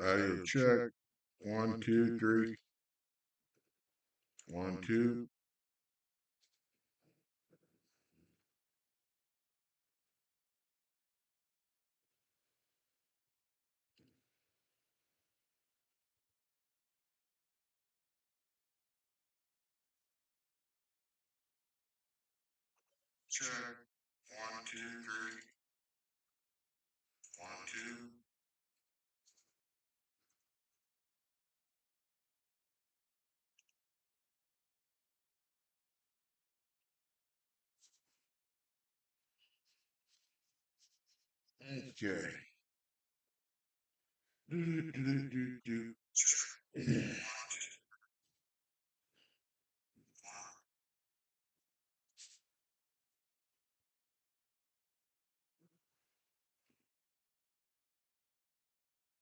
Audio check. 1, 2, 3. 1, 2. Check. 1, 2, 3. 1, 2. Okay.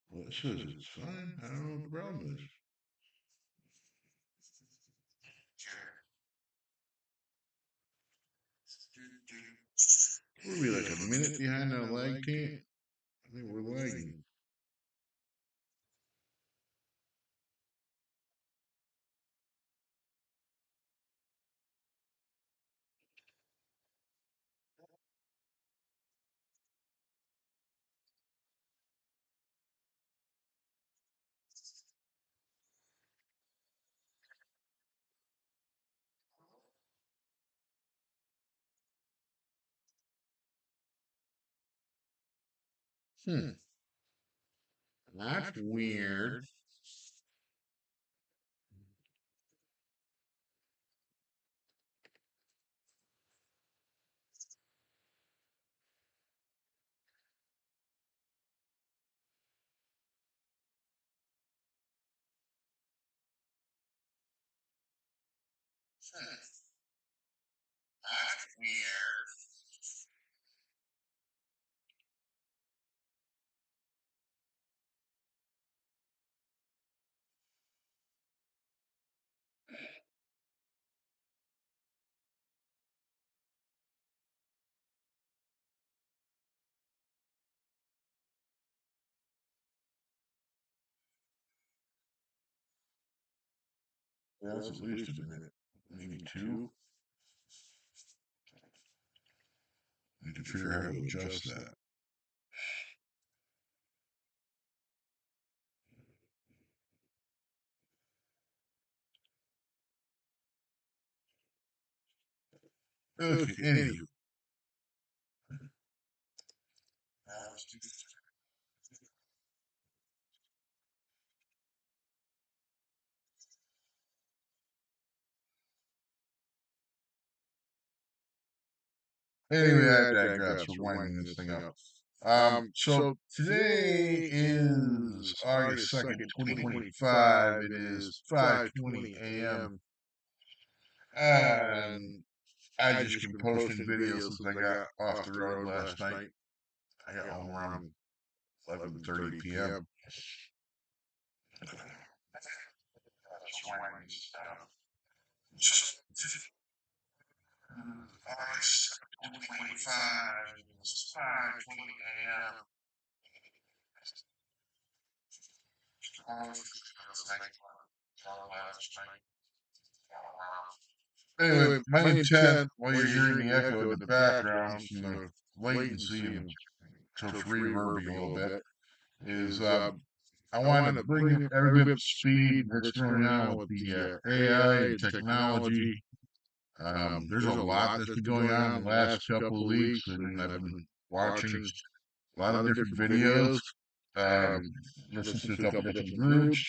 Well, it says it's fine. I don't know what the problem is. We'll be like a minute behind on lag can't. I think we're lagging. That's weird. That's weird. Yeah, that's at least a minute. Maybe two. I need to figure out how to adjust that. Okay, anywho. Anyway, I digress. We're winding this thing up. So today is August 2nd, 2025. It is 5:20 a.m. And I just been posting videos since I got off the road last night. I got home around 11:30 p.m. August 2025. It's 5:20 a.m. Anyway, my intent, while you're hearing the echo in the background from the latency and so it's reverby a little bit, is I want to bring everybody up to speed what's going on with the AI and technology. There's a lot that's been going on in the last couple of weeks, and I've been watching a lot of different videos, um, listening to a couple different groups,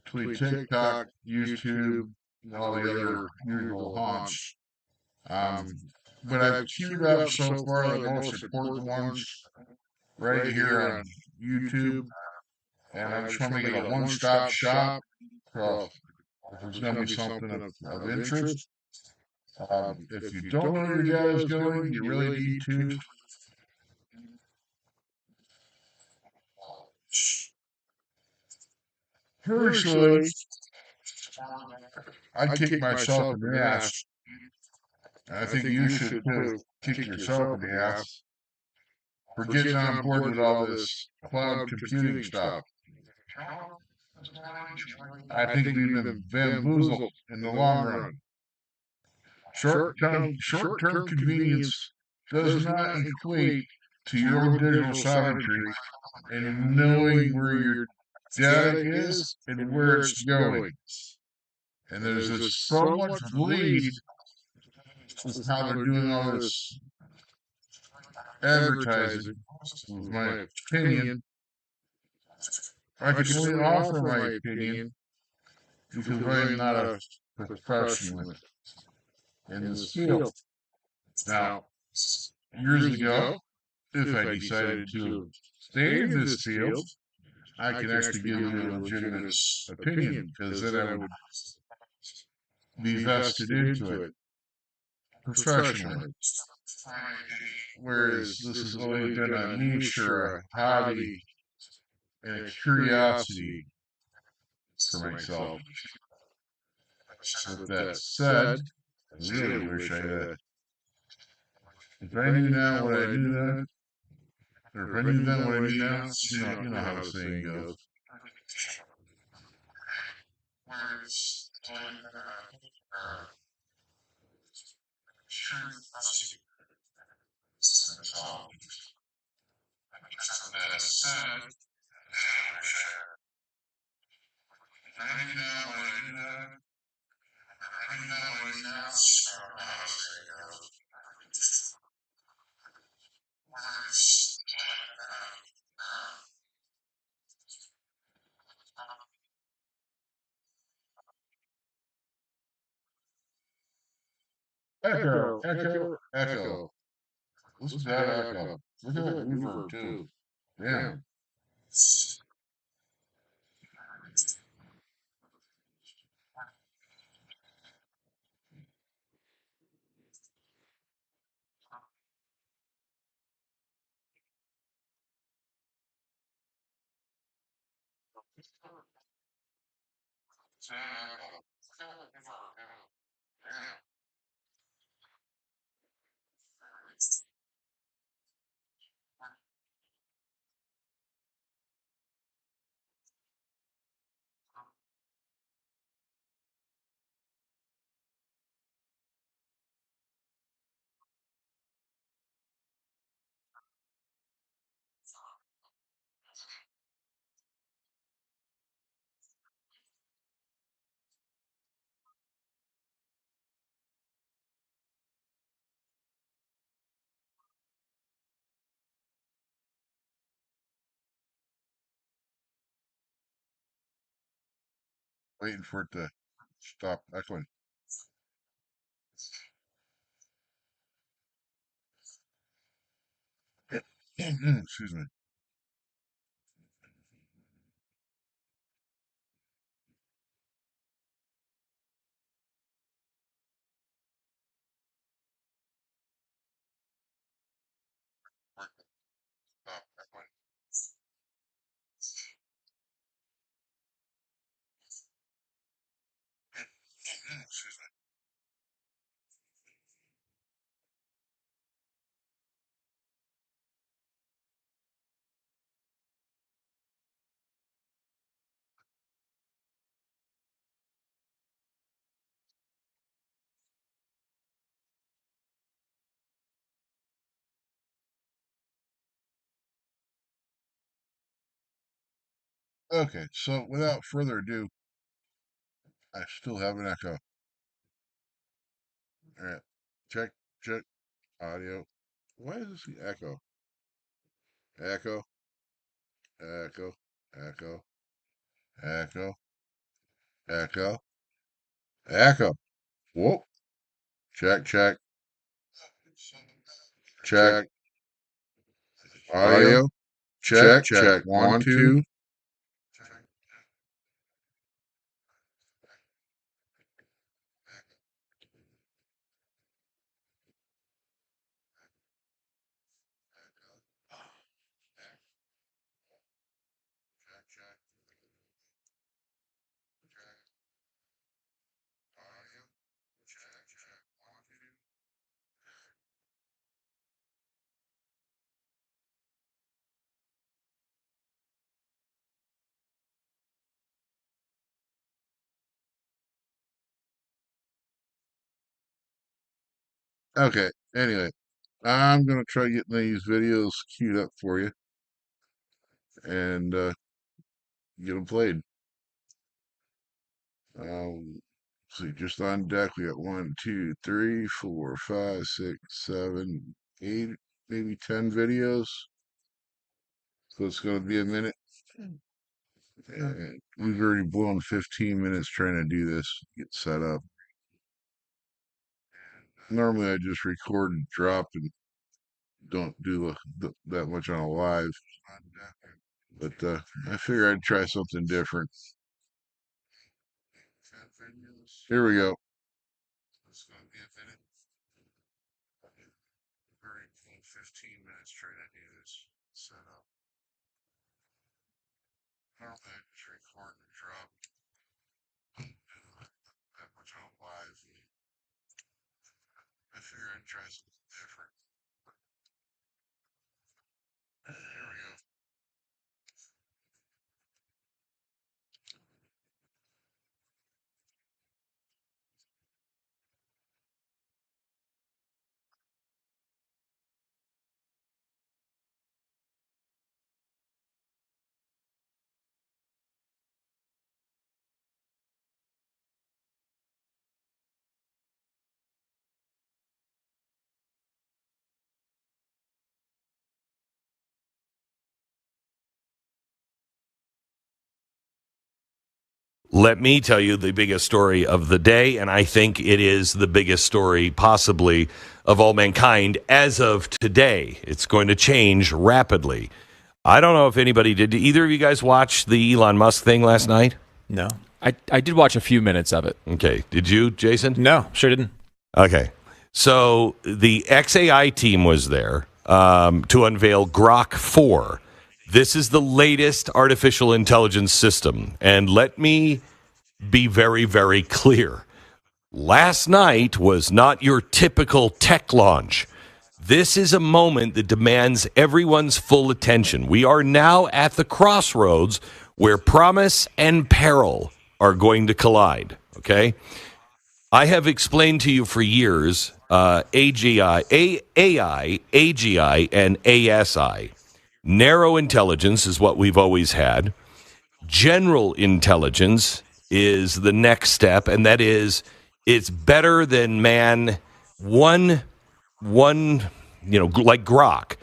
between TikTok, YouTube, and all the other usual haunts. Um, but I've queued up so far the most important ones right here on YouTube, and I just want to make it a one-stop shop. So if there's going to be something of interest, if you don't know where your dad is going, you really need to. Personally, I'd kick myself in the ass. I think you should too. Kick yourself in the ass for getting on board with all this cloud computing stuff. I think we've been bamboozled in the long run. Short-term convenience does not equate to your own digital sovereignty and knowing where your data is and where it's going. And there's just so much bleed with how they're doing all this advertising, with my opinion. I can only offer my opinion because I am not a professional in this field. Now, years ago, if I decided to stay in this field, I can actually give you a legitimate opinion because then I would be vested into it professionally. Whereas this has always been a niche or a hobby and a curiosity for myself. With that said, I really wish I had. If I knew now what I knew then, or if I knew then what I knew now, you know how the saying goes. Echo, echo, echo. Listen to that echo. Look at that reverb too. Damn. Waiting for it to stop echoing. Excuse me. Stop echoing. Excuse me. Okay, so without further ado, I still have an echo. All right, check, check, audio. Why does this echo? Echo, echo, echo, echo, echo, echo. Whoa. Check, check, check. Audio. Check, check. 1, 2. Okay. Anyway, I'm gonna try getting these videos queued up for you and get them played. See, just on deck we got 1, 2, 3, 4, 5, 6, 7, 8, maybe 10 videos. So it's gonna be a minute. And we've already blown 15 minutes trying to do this, get set up. Normally I just record and drop and don't do that much on a live. But I figure I'd try something different. Here we go. It's going to be a minute. 15 minutes trying to do this setup. Normally I just record and drop. Don't do that much on live. I figure I'd try something different. Here we go. Let me tell you the biggest story of the day, and I think it is the biggest story possibly of all mankind as of today. It's going to change rapidly. I don't know if anybody did. Either of you guys watch the Elon Musk thing last night? No. I did watch a few minutes of it. Okay. Did you, Jason? No, sure didn't. Okay. So the XAI team was there to unveil Grok 4. This is the latest artificial intelligence system. And let me be very, very clear. Last night was not your typical tech launch. This is a moment that demands everyone's full attention. We are now at the crossroads where promise and peril are going to collide. Okay? I have explained to you for years AI, AGI, and ASI. Narrow intelligence is what we've always had. General intelligence is the next step, and that is it's better than man. One, like Grok,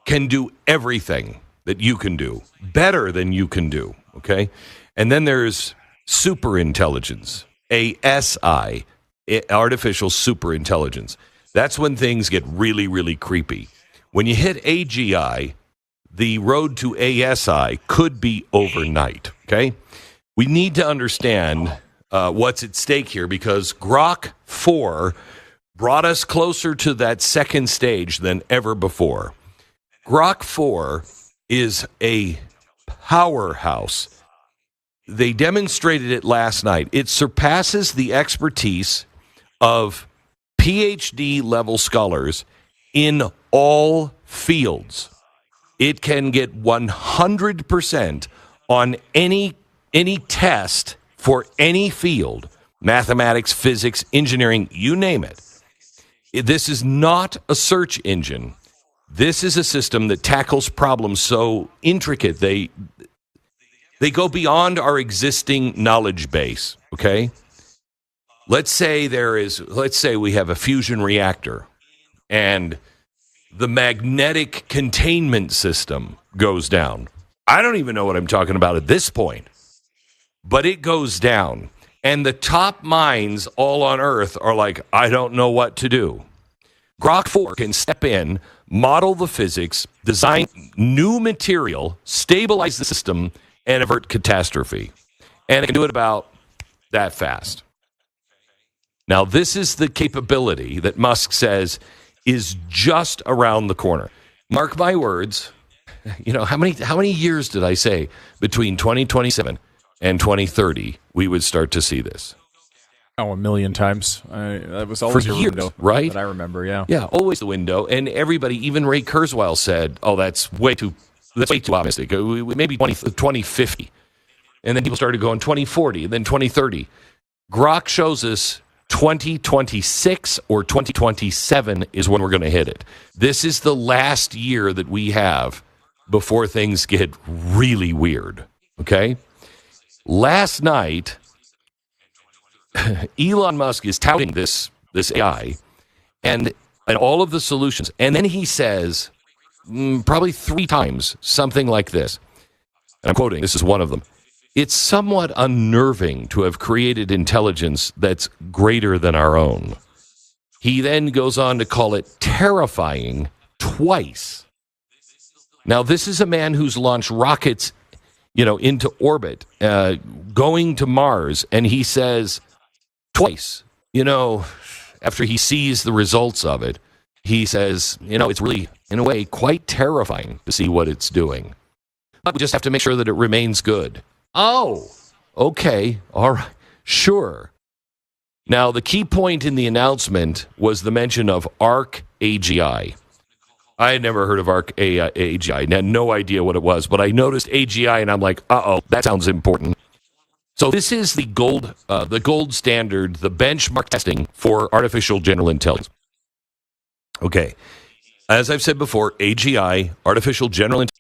can do everything that you can do, better than you can do, okay? And then there's super intelligence, ASI, artificial super intelligence. That's when things get really, really creepy. When you hit AGI, the road to ASI could be overnight, okay? We need to understand what's at stake here because Grok 4 brought us closer to that second stage than ever before. Grok 4 is a powerhouse. They demonstrated it last night. It surpasses the expertise of PhD level scholars in all fields. It can get 100% on any test for any field, mathematics, physics, engineering, you name it. This is not a search engine. This is a system that tackles problems so intricate they go beyond our existing knowledge base, okay? Let's say we have a fusion reactor and the magnetic containment system goes down. I don't even know what I'm talking about at this point, but it goes down. And the top minds all on Earth are like, I don't know what to do. Grok 4 can step in, model the physics, design new material, stabilize the system, and avert catastrophe. And it can do it about that fast. Now, this is the capability that Musk says is just around the corner. Mark my words. You know, how many years did I say between 2027 and 2030 we would start to see this? Oh, a million times. That was always your window, right? That I remember, yeah. Yeah, always the window. And everybody, even Ray Kurzweil said, oh, that's way too optimistic. Maybe 2050. And then people started going 2040, and then 2030. Grok shows us 2026 or 2027 is when we're going to hit it. This is the last year that we have before things get really weird. Okay? Last night, Elon Musk is touting this AI and all of the solutions. And then he says, probably 3 times, something like this. And I'm quoting, this is one of them. It's somewhat unnerving to have created intelligence that's greater than our own. He then goes on to call it terrifying twice. Now, this is a man who's launched rockets, into orbit, going to Mars, and he says twice, after he sees the results of it, he says, it's really, in a way, quite terrifying to see what it's doing. But we just have to make sure that it remains good. Oh, okay, all right, sure. Now, the key point in the announcement was the mention of ARC AGI. I had never heard of ARC AGI. I had no idea what it was, but I noticed AGI, and I'm like, uh-oh, that sounds important. So this is the gold standard, the benchmark testing for artificial general intelligence. Okay, as I've said before, AGI, artificial general intelligence.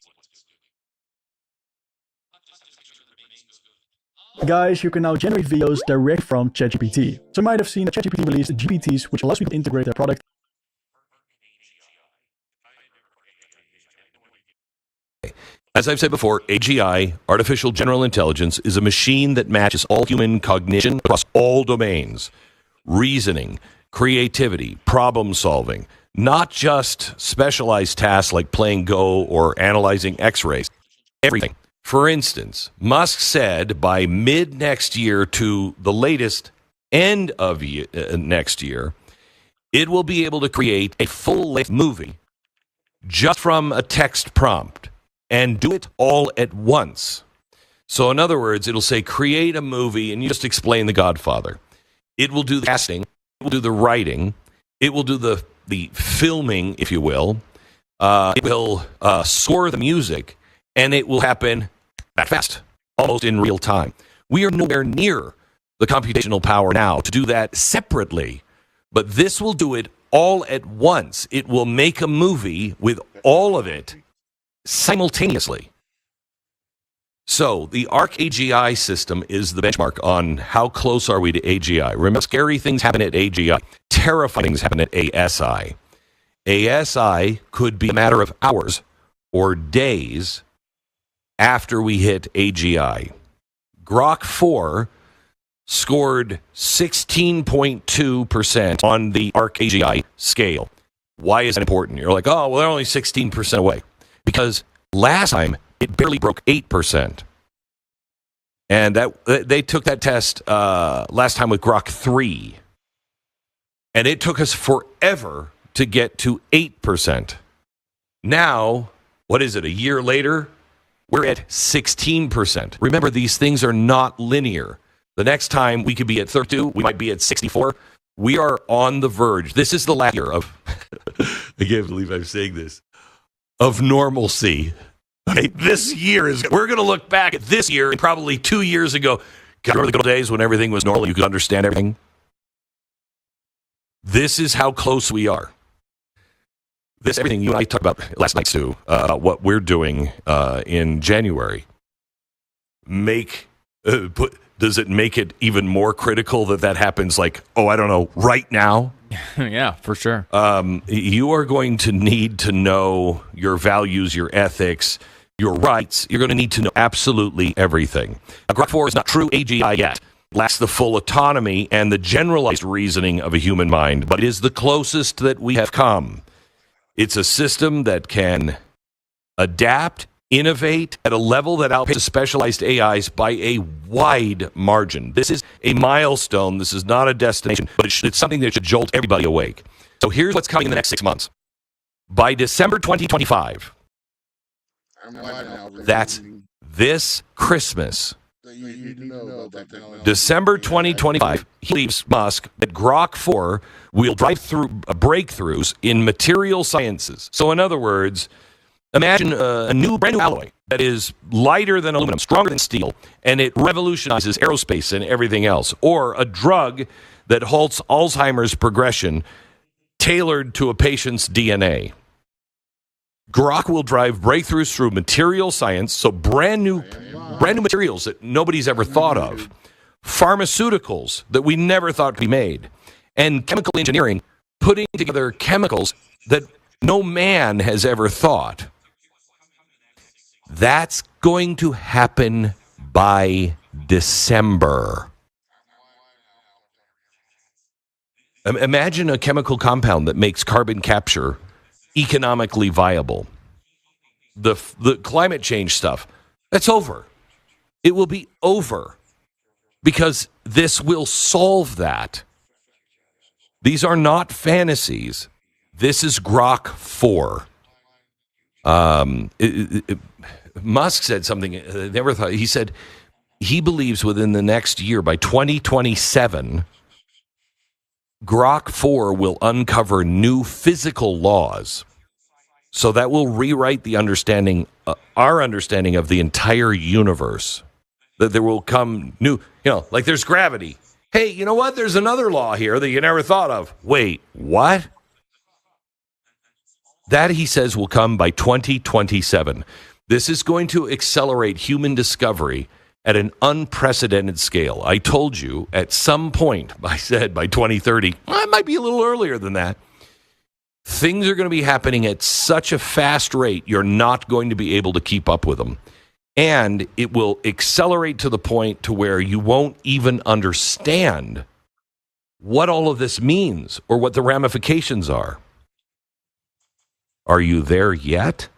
Guys, you can now generate videos direct from ChatGPT. So you might have seen that ChatGPT released GPTs, which allows people to integrate their product. As I've said before, AGI, artificial general intelligence, is a machine that matches all human cognition across all domains. Reasoning, creativity, problem solving, not just specialized tasks like playing Go or analyzing X-rays. Everything. For instance, Musk said by mid-next year to the latest end of next year, it will be able to create a full-length movie just from a text prompt and do it all at once. So in other words, it'll say create a movie and you just explain The Godfather. It will do the casting, it will do the writing, it will do the filming, if you will. It will score the music, and it will happen that fast, almost in real time. We are nowhere near the computational power now to do that separately, but this will do it all at once. It will make a movie with all of it simultaneously. So the ARC AGI system is the benchmark on how close are we to AGI. Remember, scary things happen at AGI. Terrifying things happen at ASI. ASI could be a matter of hours or days after we hit AGI. Grok 4 scored 16.2% on the ARC AGI scale. Why is that important? You're like, oh, well, they're only 16% away. Because last time, it barely broke 8%. And they took that test last time with Grok 3. And it took us forever to get to 8%. Now, what is it, a year later? We're at 16%. Remember, these things are not linear. The next time we could be at 32, we might be at 64. We are on the verge. This is the last year of, I can't believe I'm saying this, of normalcy. Okay, this year is, we're going to look back at this year and probably 2 years ago. God, remember the good old days when everything was normal, you could understand everything? This is how close we are. This, everything you and I talked about last night, Sue, about what we're doing in January, does it make it even more critical that happens like, I don't know, right now? Yeah, for sure. You are going to need to know your values, your ethics, your rights. You're going to need to know absolutely everything. Grok 4 is not true AGI yet. Lacks the full autonomy and the generalized reasoning of a human mind, but it is the closest that we have come. It's a system that can adapt, innovate at a level that outpaces specialized AIs by a wide margin. This is a milestone. This is not a destination, but it's something that should jolt everybody awake. So here's what's coming in the next 6 months. By December 2025, that's this Christmas, December 2025, he believes, Musk, that Grok 4 will drive through breakthroughs in material sciences. So in other words, Imagine a brand new alloy that is lighter than aluminum, stronger than steel, and it revolutionizes aerospace and everything else. Or a drug that halts Alzheimer's progression tailored to a patient's DNA. Grok will drive breakthroughs through material science, so brand new materials that nobody's ever thought of, pharmaceuticals that we never thought could be made, and chemical engineering, putting together chemicals that no man has ever thought. That's going to happen by December. Imagine a chemical compound that makes carbon capture economically viable. The climate change stuff, that's over. It will be over because this will solve that. These are not fantasies. This is Grok 4. Musk said something I never thought. He said he believes within the next year, by 2027, Grok 4 will uncover new physical laws. So that will rewrite the understanding, our understanding of the entire universe. That there will come new, like there's gravity. Hey, you know what? There's another law here that you never thought of. Wait, what? That, he says, will come by 2027. This is going to accelerate human discovery at an unprecedented scale. I told you at some point, I said by 2030, it might be a little earlier than that. Things are going to be happening at such a fast rate, you're not going to be able to keep up with them. And it will accelerate to the point to where you won't even understand what all of this means or what the ramifications are. Are you there yet?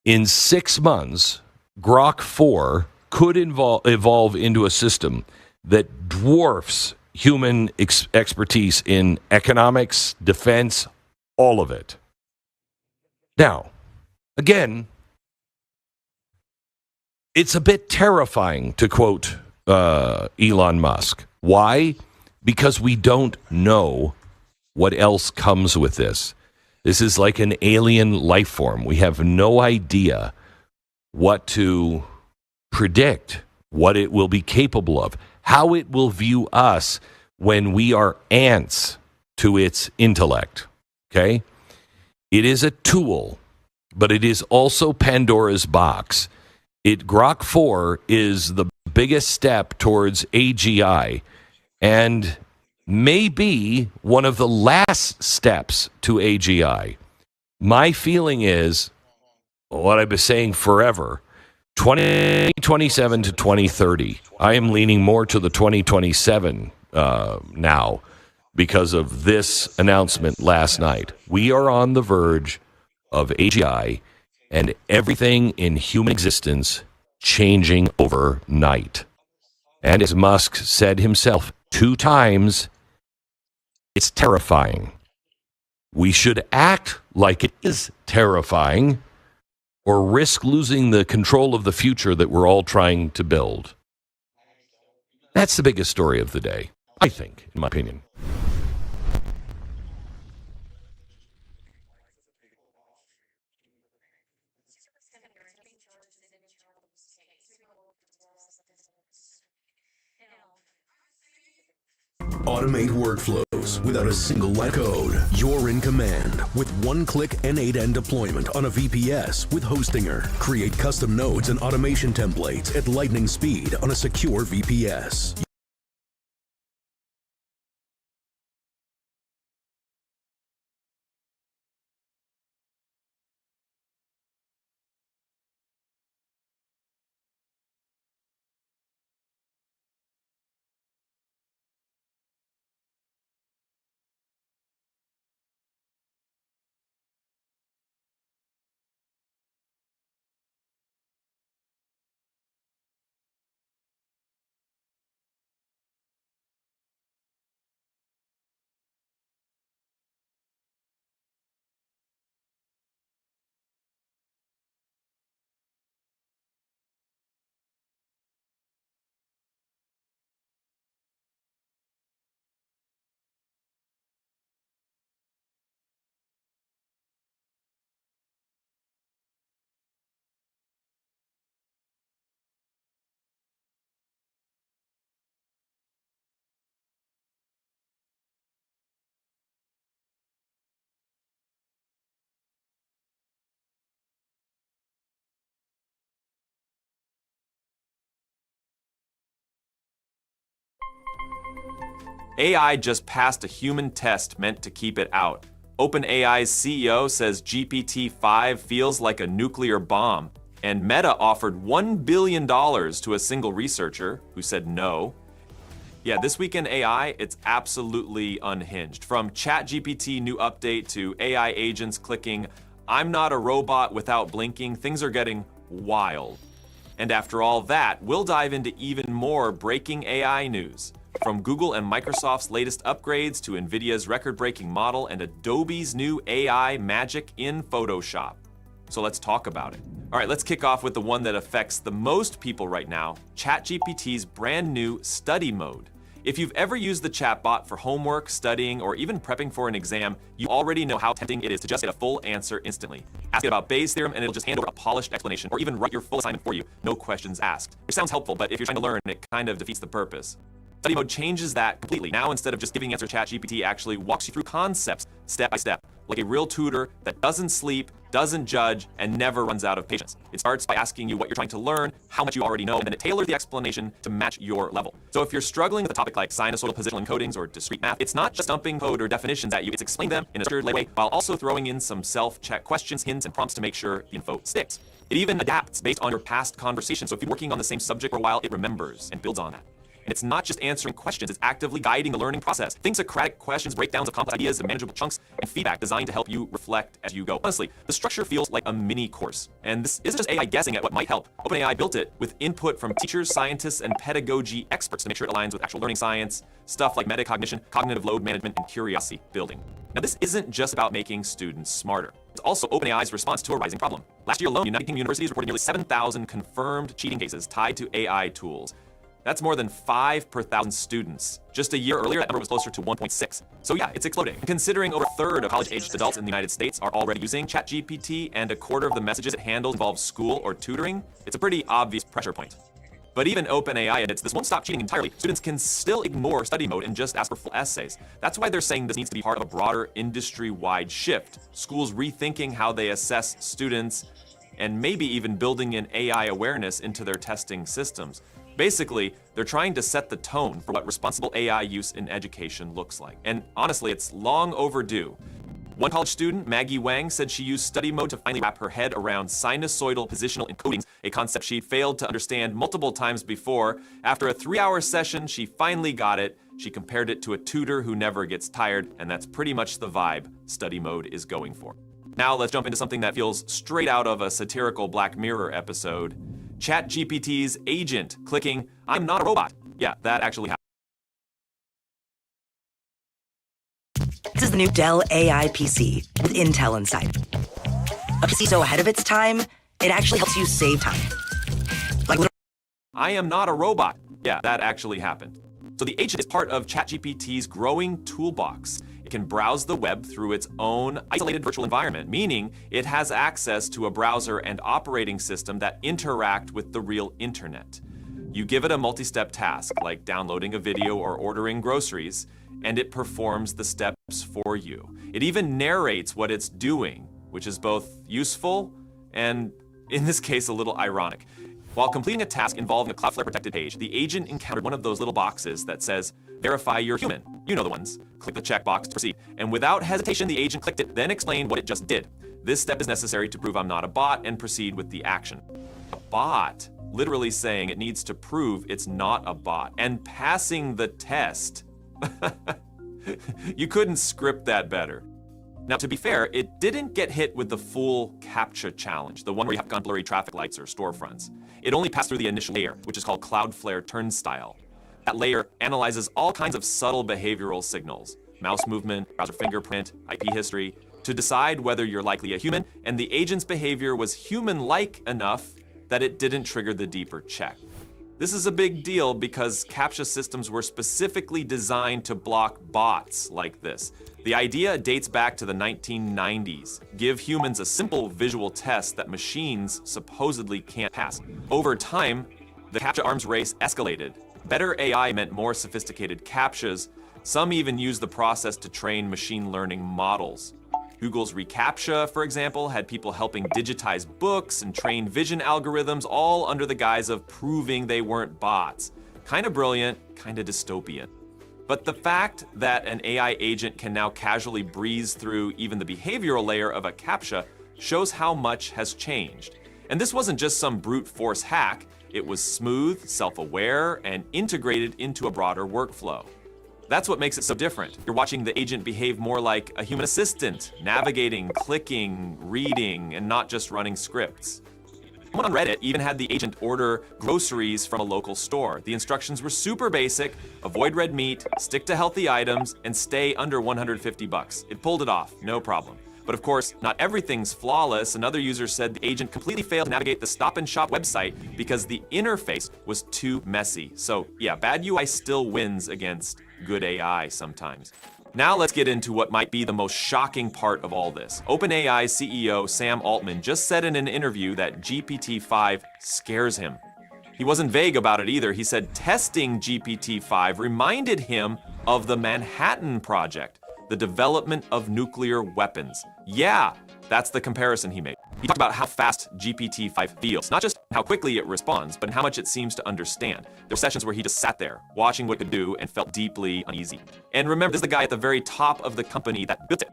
In 6 months, Grok 4 could evolve into a system that dwarfs human expertise in economics, defense, all of it. Now, again, it's a bit terrifying, to quote Elon Musk. Why? Because we don't know what else comes with this. This is like an alien life form. We have no idea what to predict, what it will be capable of, how it will view us when we are ants to its intellect. Okay? It is a tool, but it is also Pandora's box. Grok 4 is the biggest step towards AGI and may be one of the last steps to AGI. My feeling is, what I've been saying forever, 2027 to 2030. I am leaning more to the 2027 now because of this announcement last night. We are on the verge of AGI and everything in human existence changing overnight. And as Musk said himself 2 times, it's terrifying. We should act like it is terrifying or risk losing the control of the future that we're all trying to build. That's the biggest story of the day, I think, in my opinion. Automate workflows without a single line of code. You're in command with one-click N8N deployment on a VPS with Hostinger. Create custom nodes and automation templates at lightning speed on a secure VPS. AI just passed a human test meant to keep it out. OpenAI's CEO says GPT-5 feels like a nuclear bomb, and Meta offered $1 billion to a single researcher who said no. Yeah, this week in AI, it's absolutely unhinged. From ChatGPT new update to AI agents clicking, "I'm not a robot" without blinking, things are getting wild. And after all that, we'll dive into even more breaking AI news. From Google and Microsoft's latest upgrades to NVIDIA's record-breaking model and Adobe's new AI magic in Photoshop. So let's talk about it. All right, let's kick off with the one that affects the most people right now, ChatGPT's brand new study mode. If you've ever used the chatbot for homework, studying, or even prepping for an exam, you already know how tempting it is to just get a full answer instantly. Ask it about Bayes' theorem and it'll just hand over a polished explanation, or even write your full assignment for you, no questions asked. It sounds helpful, but if you're trying to learn, it kind of defeats the purpose. Study mode changes that completely. Now, instead of just giving answers, ChatGPT actually walks you through concepts step by step, like a real tutor that doesn't sleep, doesn't judge, and never runs out of patience. It starts by asking you what you're trying to learn, how much you already know, and then it tailors the explanation to match your level. So if you're struggling with a topic like sinusoidal positional encodings or discrete math, it's not just dumping code or definitions at you, it's explaining them in a structured way while also throwing in some self-check questions, hints, and prompts to make sure the info sticks. It even adapts based on your past conversation, so if you're working on the same subject for a while, it remembers and builds on that. And it's not just answering questions, it's actively guiding the learning process. Think Socratic questions, breakdowns of complex ideas in manageable chunks, and feedback designed to help you reflect as you go. Honestly, the structure feels like a mini course. And this isn't just AI guessing at what might help. OpenAI built it with input from teachers, scientists, and pedagogy experts to make sure it aligns with actual learning science, stuff like metacognition, cognitive load management, and curiosity building. Now, this isn't just about making students smarter. It's also OpenAI's response to a rising problem. Last year alone, United Kingdom universities reported nearly 7,000 confirmed cheating cases tied to AI tools. That's more than 5 per 1,000 students. Just a year earlier, that number was closer to 1.6. So yeah, it's exploding. Considering over a third of college-aged adults in the United States are already using ChatGPT and a quarter of the messages it handles involve school or tutoring, it's a pretty obvious pressure point. But even OpenAI admits this won't stop cheating entirely. Students can still ignore study mode and just ask for full essays. That's why they're saying this needs to be part of a broader industry-wide shift. Schools rethinking how they assess students and maybe even building in AI awareness into their testing systems. Basically, they're trying to set the tone for what responsible AI use in education looks like. And honestly, it's long overdue. One college student, Maggie Wang, said she used study mode to finally wrap her head around sinusoidal positional encodings, a concept she failed to understand multiple times before. After a 3-hour session, she finally got it. She compared it to a tutor who never gets tired, and that's pretty much the vibe study mode is going for. Now let's jump into something that feels straight out of a satirical Black Mirror episode. ChatGPT's agent clicking, "I'm not a robot." Yeah, that actually happened. This is the new Dell AI PC with Intel inside. A PC so ahead of its time, it actually helps you save time. Like, I am not a robot. Yeah, that actually happened. So the agent is part of ChatGPT's growing toolbox. It can browse the web through its own isolated virtual environment, meaning it has access to a browser and operating system that interact with the real internet. You give it a multi-step task, like downloading a video or ordering groceries, and it performs the steps for you. It even narrates what it's doing, which is both useful and, in this case, a little ironic. While completing a task involving a Cloudflare protected page, the agent encountered one of those little boxes that says, "Verify you're human." You know the ones. Click the checkbox to proceed. And without hesitation, the agent clicked it, then explained what it just did. "This step is necessary to prove I'm not a bot," and proceed with the action. A bot, literally saying it needs to prove it's not a bot, and passing the test. You couldn't script that better. Now, to be fair, it didn't get hit with the full CAPTCHA challenge, the one where you have gone blurry traffic lights or storefronts. It only passed through the initial layer, which is called Cloudflare Turnstile. That layer analyzes all kinds of subtle behavioral signals, mouse movement, browser fingerprint, IP history, to decide whether you're likely a human, and the agent's behavior was human-like enough that it didn't trigger the deeper check. This is a big deal because CAPTCHA systems were specifically designed to block bots like this. The idea dates back to the 1990s. Give humans a simple visual test that machines supposedly can't pass. Over time, the CAPTCHA arms race escalated. Better AI meant more sophisticated CAPTCHAs. Some even used the process to train machine learning models. Google's reCAPTCHA, for example, had people helping digitize books and train vision algorithms, all under the guise of proving they weren't bots. Kind of brilliant, kind of dystopian. But the fact that an AI agent can now casually breeze through even the behavioral layer of a CAPTCHA shows how much has changed. And this wasn't just some brute force hack, it was smooth, self-aware, and integrated into a broader workflow. That's what makes it so different. You're watching the agent behave more like a human assistant, navigating, clicking, reading, and not just running scripts. Someone on Reddit even had the agent order groceries from a local store. The instructions were super basic: avoid red meat, stick to healthy items, and stay under $150. It pulled it off, no problem. But of course, not everything's flawless. Another user said the agent completely failed to navigate the Stop and Shop website because the interface was too messy. So yeah, bad UI still wins against good AI sometimes. Now let's get into what might be the most shocking part of all this. OpenAI CEO Sam Altman just said in an interview that GPT-5 scares him. He wasn't vague about it either. He said testing GPT-5 reminded him of the Manhattan Project, the development of nuclear weapons. Yeah, that's the comparison he made. He talked about how fast GPT-5 feels, not just how quickly it responds, but how much it seems to understand. There were sessions where he just sat there, watching what it could do, and felt deeply uneasy. And remember, this is the guy at the very top of the company that built it.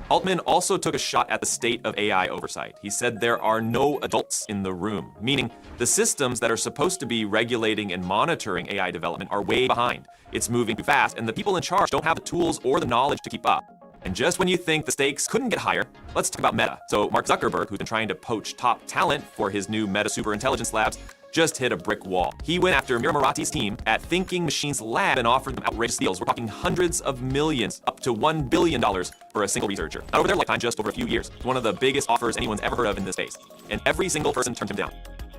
Altman also took a shot at the state of AI oversight. He said there are no adults in the room, meaning the systems that are supposed to be regulating and monitoring AI development are way behind. It's moving too fast, and the people in charge don't have the tools or the knowledge to keep up. And just when you think the stakes couldn't get higher, let's talk about Meta. So Mark Zuckerberg, who's been trying to poach top talent for his new Meta Superintelligence Labs, just hit a brick wall. He went after Mira Murati's team at Thinking Machines Lab and offered them outrageous deals. We're talking hundreds of millions, up to $1 billion for a single researcher. Not over their lifetime, just over a few years. It's one of the biggest offers anyone's ever heard of in this space. And every single person turned him down.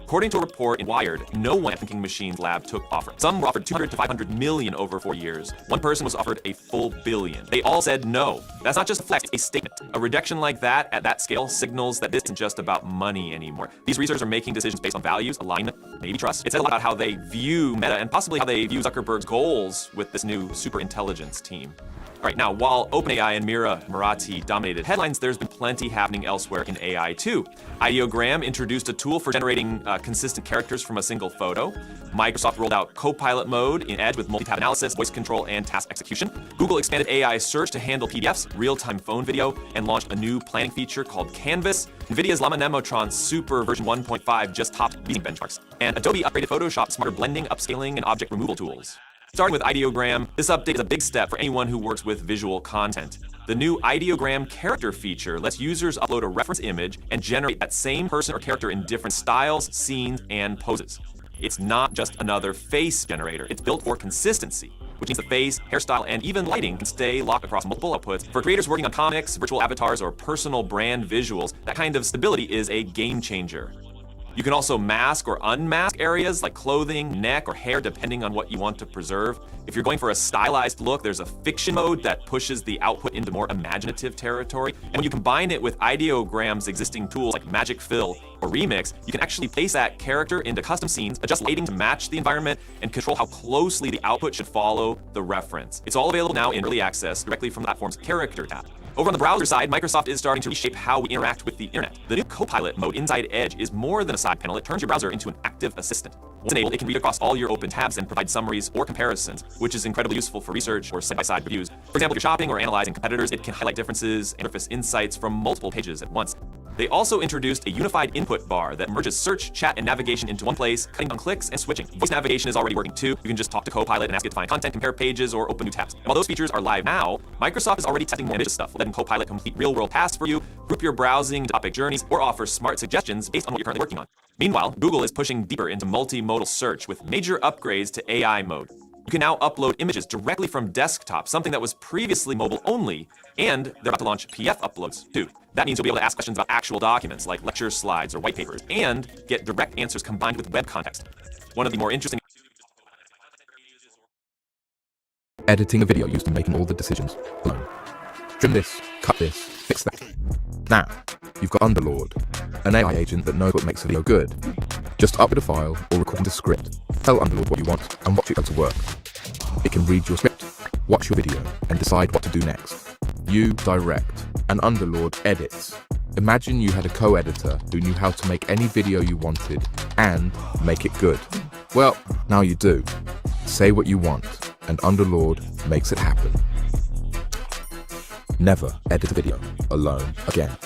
According to a report in Wired, no one at Thinking Machines Lab took offer. Some were offered 200 to 500 million over 4 years. One person was offered a full billion. They all said no. That's not just a flex, it's a statement. A rejection like that at that scale signals that this isn't just about money anymore. These researchers are making decisions based on values, alignment, maybe trust. It said a lot about how they view Meta and possibly how they view Zuckerberg's goals with this new superintelligence team. All right, now, while OpenAI and Mira Murati dominated headlines, there's been plenty happening elsewhere in AI too. Ideogram introduced a tool for generating consistent characters from a single photo. Microsoft rolled out Copilot mode in Edge with multi-tab analysis, voice control, and task execution. Google expanded AI search to handle PDFs, real-time phone video, and launched a new planning feature called Canvas. NVIDIA's Llama Nemotron Super version 1.5 just topped these benchmarks. And Adobe upgraded Photoshop smarter blending, upscaling, and object removal tools. Starting with Ideogram, this update is a big step for anyone who works with visual content. The new Ideogram character feature lets users upload a reference image and generate that same person or character in different styles, scenes, and poses. It's not just another face generator, it's built for consistency, which means the face, hairstyle, and even lighting can stay locked across multiple outputs. For creators working on comics, virtual avatars, or personal brand visuals, that kind of stability is a game changer. You can also mask or unmask areas like clothing, neck, or hair, depending on what you want to preserve. If you're going for a stylized look, there's a fiction mode that pushes the output into more imaginative territory. And when you combine it with Ideogram's existing tools like Magic Fill or Remix, you can actually place that character into custom scenes, adjust lighting to match the environment, and control how closely the output should follow the reference. It's all available now in early access directly from the platform's Character tab. Over on the browser side, Microsoft is starting to reshape how we interact with the internet. The new Copilot mode inside Edge is more than a side panel. It turns your browser into an active assistant. Once enabled, it can read across all your open tabs and provide summaries or comparisons, which is incredibly useful for research or side-by-side reviews. For example, if you're shopping or analyzing competitors, it can highlight differences and surface insights from multiple pages at once. They also introduced a unified input bar that merges search, chat, and navigation into one place, cutting down clicks and switching. Voice navigation is already working too. You can just talk to Copilot and ask it to find content, compare pages, or open new tabs. And while those features are live now, Microsoft is already testing more ambitious stuff, letting Copilot complete real-world tasks for you, group your browsing into topic journeys, or offer smart suggestions based on what you're currently working on. Meanwhile, Google is pushing deeper into multimodal search with major upgrades to AI mode. You can now upload images directly from desktop, something that was previously mobile only, and they're about to launch PF uploads too. That means you'll be able to ask questions about actual documents like lecture slides or white papers, and get direct answers combined with web context. One of the more interesting editing a video used in making all the decisions alone. Trim this, cut this, fix that. Now, you've got Underlord, an AI agent that knows what makes a video good. Just upload a file or record a script. Tell Underlord what you want and watch it go to work. It can read your script, watch your video, and decide what to do next. You direct, and Underlord edits. Imagine you had a co-editor who knew how to make any video you wanted and make it good. Well, now you do. Say what you want, and Underlord makes it happen. Never edit a video alone again.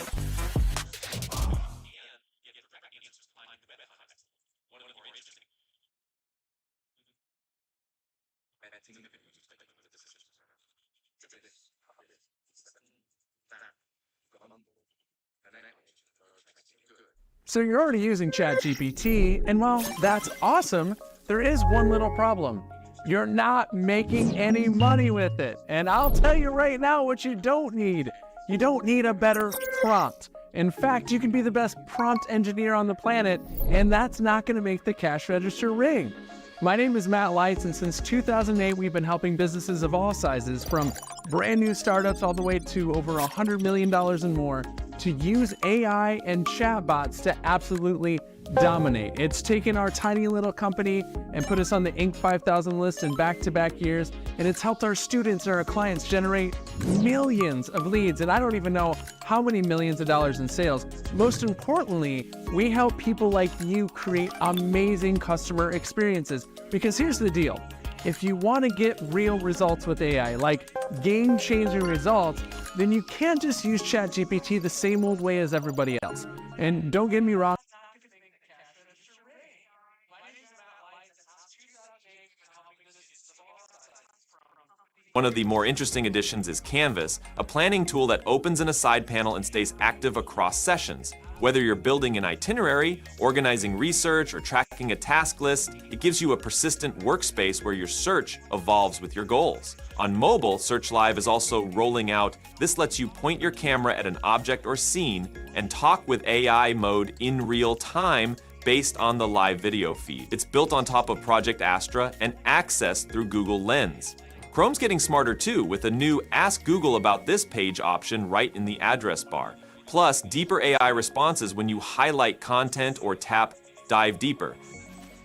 So you're already using ChatGPT, and while that's awesome, there is one little problem. You're not making any money with it. And I'll tell you right now what you don't need. You don't need a better prompt. In fact, you can be the best prompt engineer on the planet, and that's not going to make the cash register ring. My name is Matt Leitz, and since 2008, we've been helping businesses of all sizes, from brand new startups all the way to over $100 million and more, to use AI and chatbots to absolutely dominate. It's taken our tiny little company and put us on the Inc. 5000 list in back-to-back years, and it's helped our students and our clients generate millions of leads, and I don't even know how many millions of dollars in sales. Most importantly, we help people like you create amazing customer experiences, because here's the deal. If you want to get real results with AI, like game-changing results, then you can't just use ChatGPT the same old way as everybody else. And don't get me wrong, one of the more interesting additions is Canvas, a planning tool that opens in a side panel and stays active across sessions. Whether you're building an itinerary, organizing research, or tracking a task list, it gives you a persistent workspace where your search evolves with your goals. On mobile, Search Live is also rolling out. This lets you point your camera at an object or scene and talk with AI mode in real time based on the live video feed. It's built on top of Project Astra and accessed through Google Lens. Chrome's getting smarter too, with a new Ask Google About This page option right in the address bar. Plus, deeper AI responses when you highlight content or tap Dive Deeper.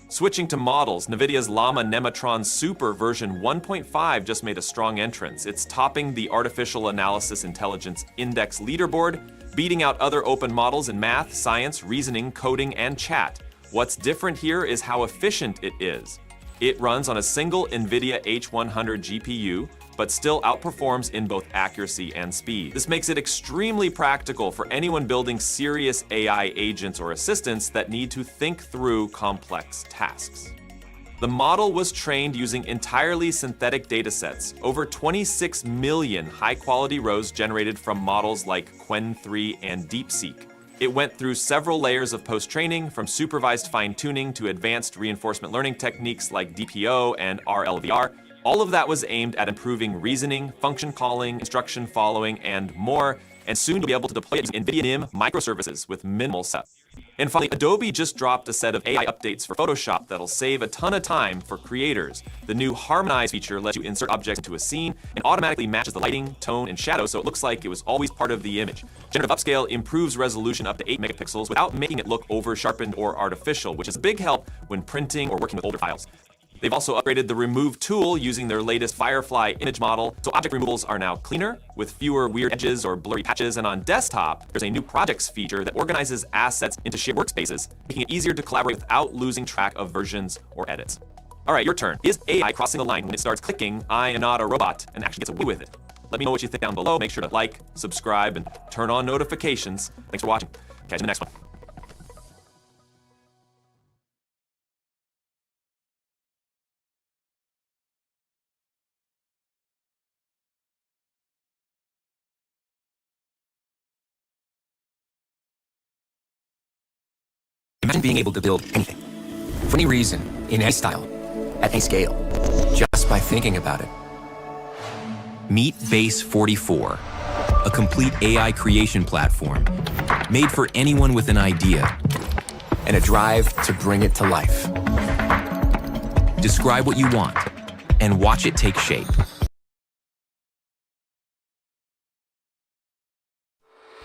Switching to models, NVIDIA's Llama Nematron Super version 1.5 just made a strong entrance. It's topping the Artificial Analysis Intelligence Index leaderboard, beating out other open models in math, science, reasoning, coding, and chat. What's different here is how efficient it is. It runs on a single NVIDIA H100 GPU, but still outperforms in both accuracy and speed. This makes it extremely practical for anyone building serious AI agents or assistants that need to think through complex tasks. The model was trained using entirely synthetic datasets, over 26 million high-quality rows generated from models like Qwen 3 and DeepSeek. It went through several layers of post-training, from supervised fine-tuning to advanced reinforcement learning techniques like DPO and RLVR. All of that was aimed at improving reasoning, function calling, instruction following, and more, and soon you'll be able to deploy it using NVIDIA NIM microservices with minimal setup. And finally, Adobe just dropped a set of AI updates for Photoshop that'll save a ton of time for creators. The new Harmonize feature lets you insert objects into a scene and automatically matches the lighting, tone, and shadow so it looks like it was always part of the image. Generative Upscale improves resolution up to 8 megapixels without making it look over-sharpened or artificial, which is a big help when printing or working with older files. They've also upgraded the Remove tool using their latest Firefly image model, so object removals are now cleaner, with fewer weird edges or blurry patches. And on desktop, there's a new Projects feature that organizes assets into shared workspaces, making it easier to collaborate without losing track of versions or edits. All right, your turn. Is AI crossing the line when it starts clicking, I am not a robot, and actually gets away with it? Let me know what you think down below. Make sure to like, subscribe, and turn on notifications. Thanks for watching. Catch you in the next one. Imagine being able to build anything, for any reason, in any style, at any scale, just by thinking about it. Meet Base 44, a complete AI creation platform made for anyone with an idea and a drive to bring it to life. Describe what you want and watch it take shape.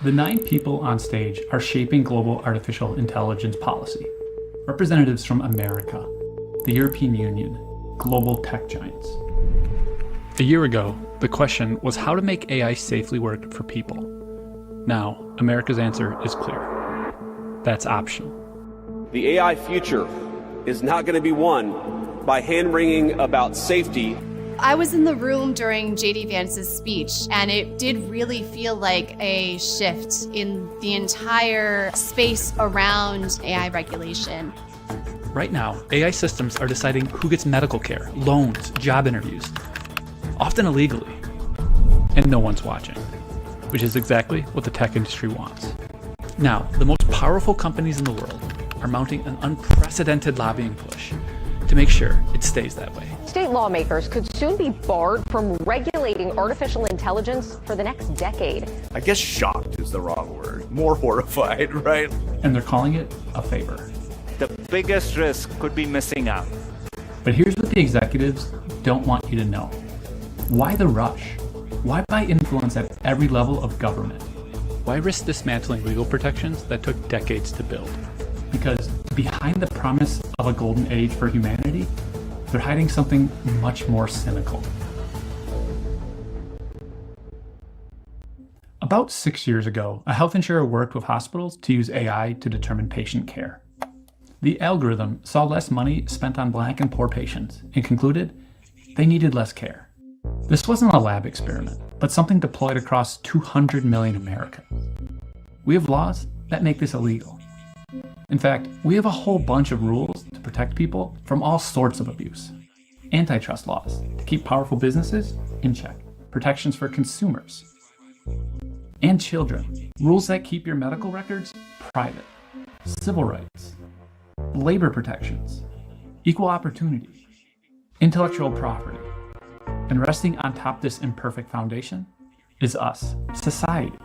The 9 people on stage are shaping global artificial intelligence policy. Representatives from America, the European Union, global tech giants. A year ago, the question was how to make AI safely work for people. Now, America's answer is clear. That's optional. The AI future is not going to be won by hand-wringing about safety I was in the room during J.D. Vance's speech, and it did really feel like a shift in the entire space around AI regulation. Right now, AI systems are deciding who gets medical care, loans, job interviews, often illegally, and no one's watching, which is exactly what the tech industry wants. Now, the most powerful companies in the world are mounting an unprecedented lobbying push to make sure it stays that way. State lawmakers could soon be barred from regulating artificial intelligence for the next decade. I guess shocked is the wrong word. More horrified, right? And they're calling it a favor. The biggest risk could be missing out. But here's what the executives don't want you to know. Why the rush? Why buy influence at every level of government? Why risk dismantling legal protections that took decades to build? Because behind the promise of a golden age for humanity, they're hiding something much more cynical. About 6 years ago, a health insurer worked with hospitals to use AI to determine patient care. The algorithm saw less money spent on Black and poor patients and concluded they needed less care. This wasn't a lab experiment, but something deployed across 200 million Americans. We have laws that make this illegal. In fact, we have a whole bunch of rules to protect people from all sorts of abuse. Antitrust laws to keep powerful businesses in check, protections for consumers and children, rules that keep your medical records private, civil rights, labor protections, equal opportunity, intellectual property. And resting on top of this imperfect foundation is us, society.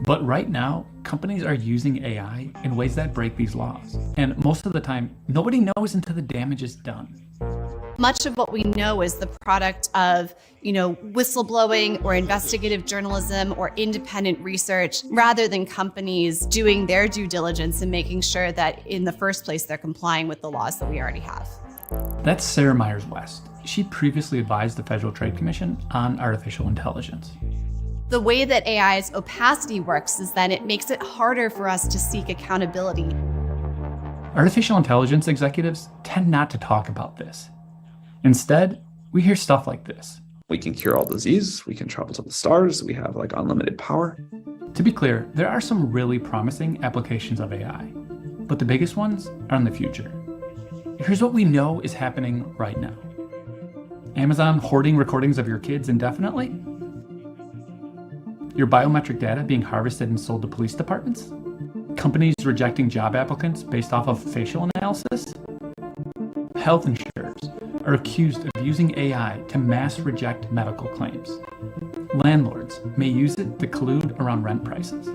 But right now, companies are using AI in ways that break these laws. And most of the time, nobody knows until the damage is done. Much of what we know is the product of, whistleblowing or investigative journalism or independent research, rather than companies doing their due diligence and making sure that in the first place they're complying with the laws that we already have. That's Sarah Myers-West. She previously advised the Federal Trade Commission on artificial intelligence. The way that AI's opacity works is that it makes it harder for us to seek accountability. Artificial intelligence executives tend not to talk about this. Instead, we hear stuff like this. We can cure all disease, we can travel to the stars, we have unlimited power. To be clear, there are some really promising applications of AI, but the biggest ones are in the future. Here's what we know is happening right now. Amazon hoarding recordings of your kids indefinitely? Your biometric data being harvested and sold to police departments? Companies rejecting job applicants based off of facial analysis? Health insurers are accused of using AI to mass reject medical claims. Landlords may use it to collude around rent prices.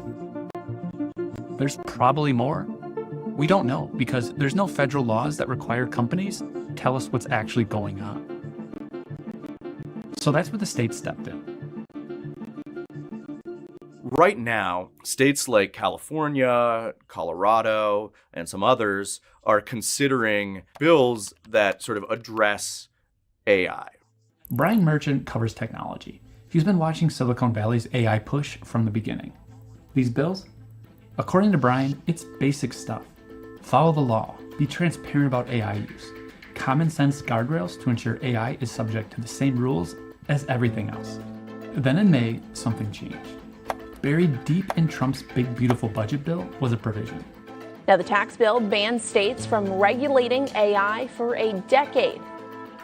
There's probably more. We don't know because there's no federal laws that require companies to tell us what's actually going on. So that's where the state stepped in. Right now, states like California, Colorado, and some others are considering bills that sort of address AI. Brian Merchant covers technology. He's been watching Silicon Valley's AI push from the beginning. These bills? According to Brian, it's basic stuff. Follow the law, be transparent about AI use, common sense guardrails to ensure AI is subject to the same rules as everything else. Then in May, something changed. Buried deep in Trump's big beautiful budget bill was a provision. Now, the tax bill bans states from regulating AI for a decade.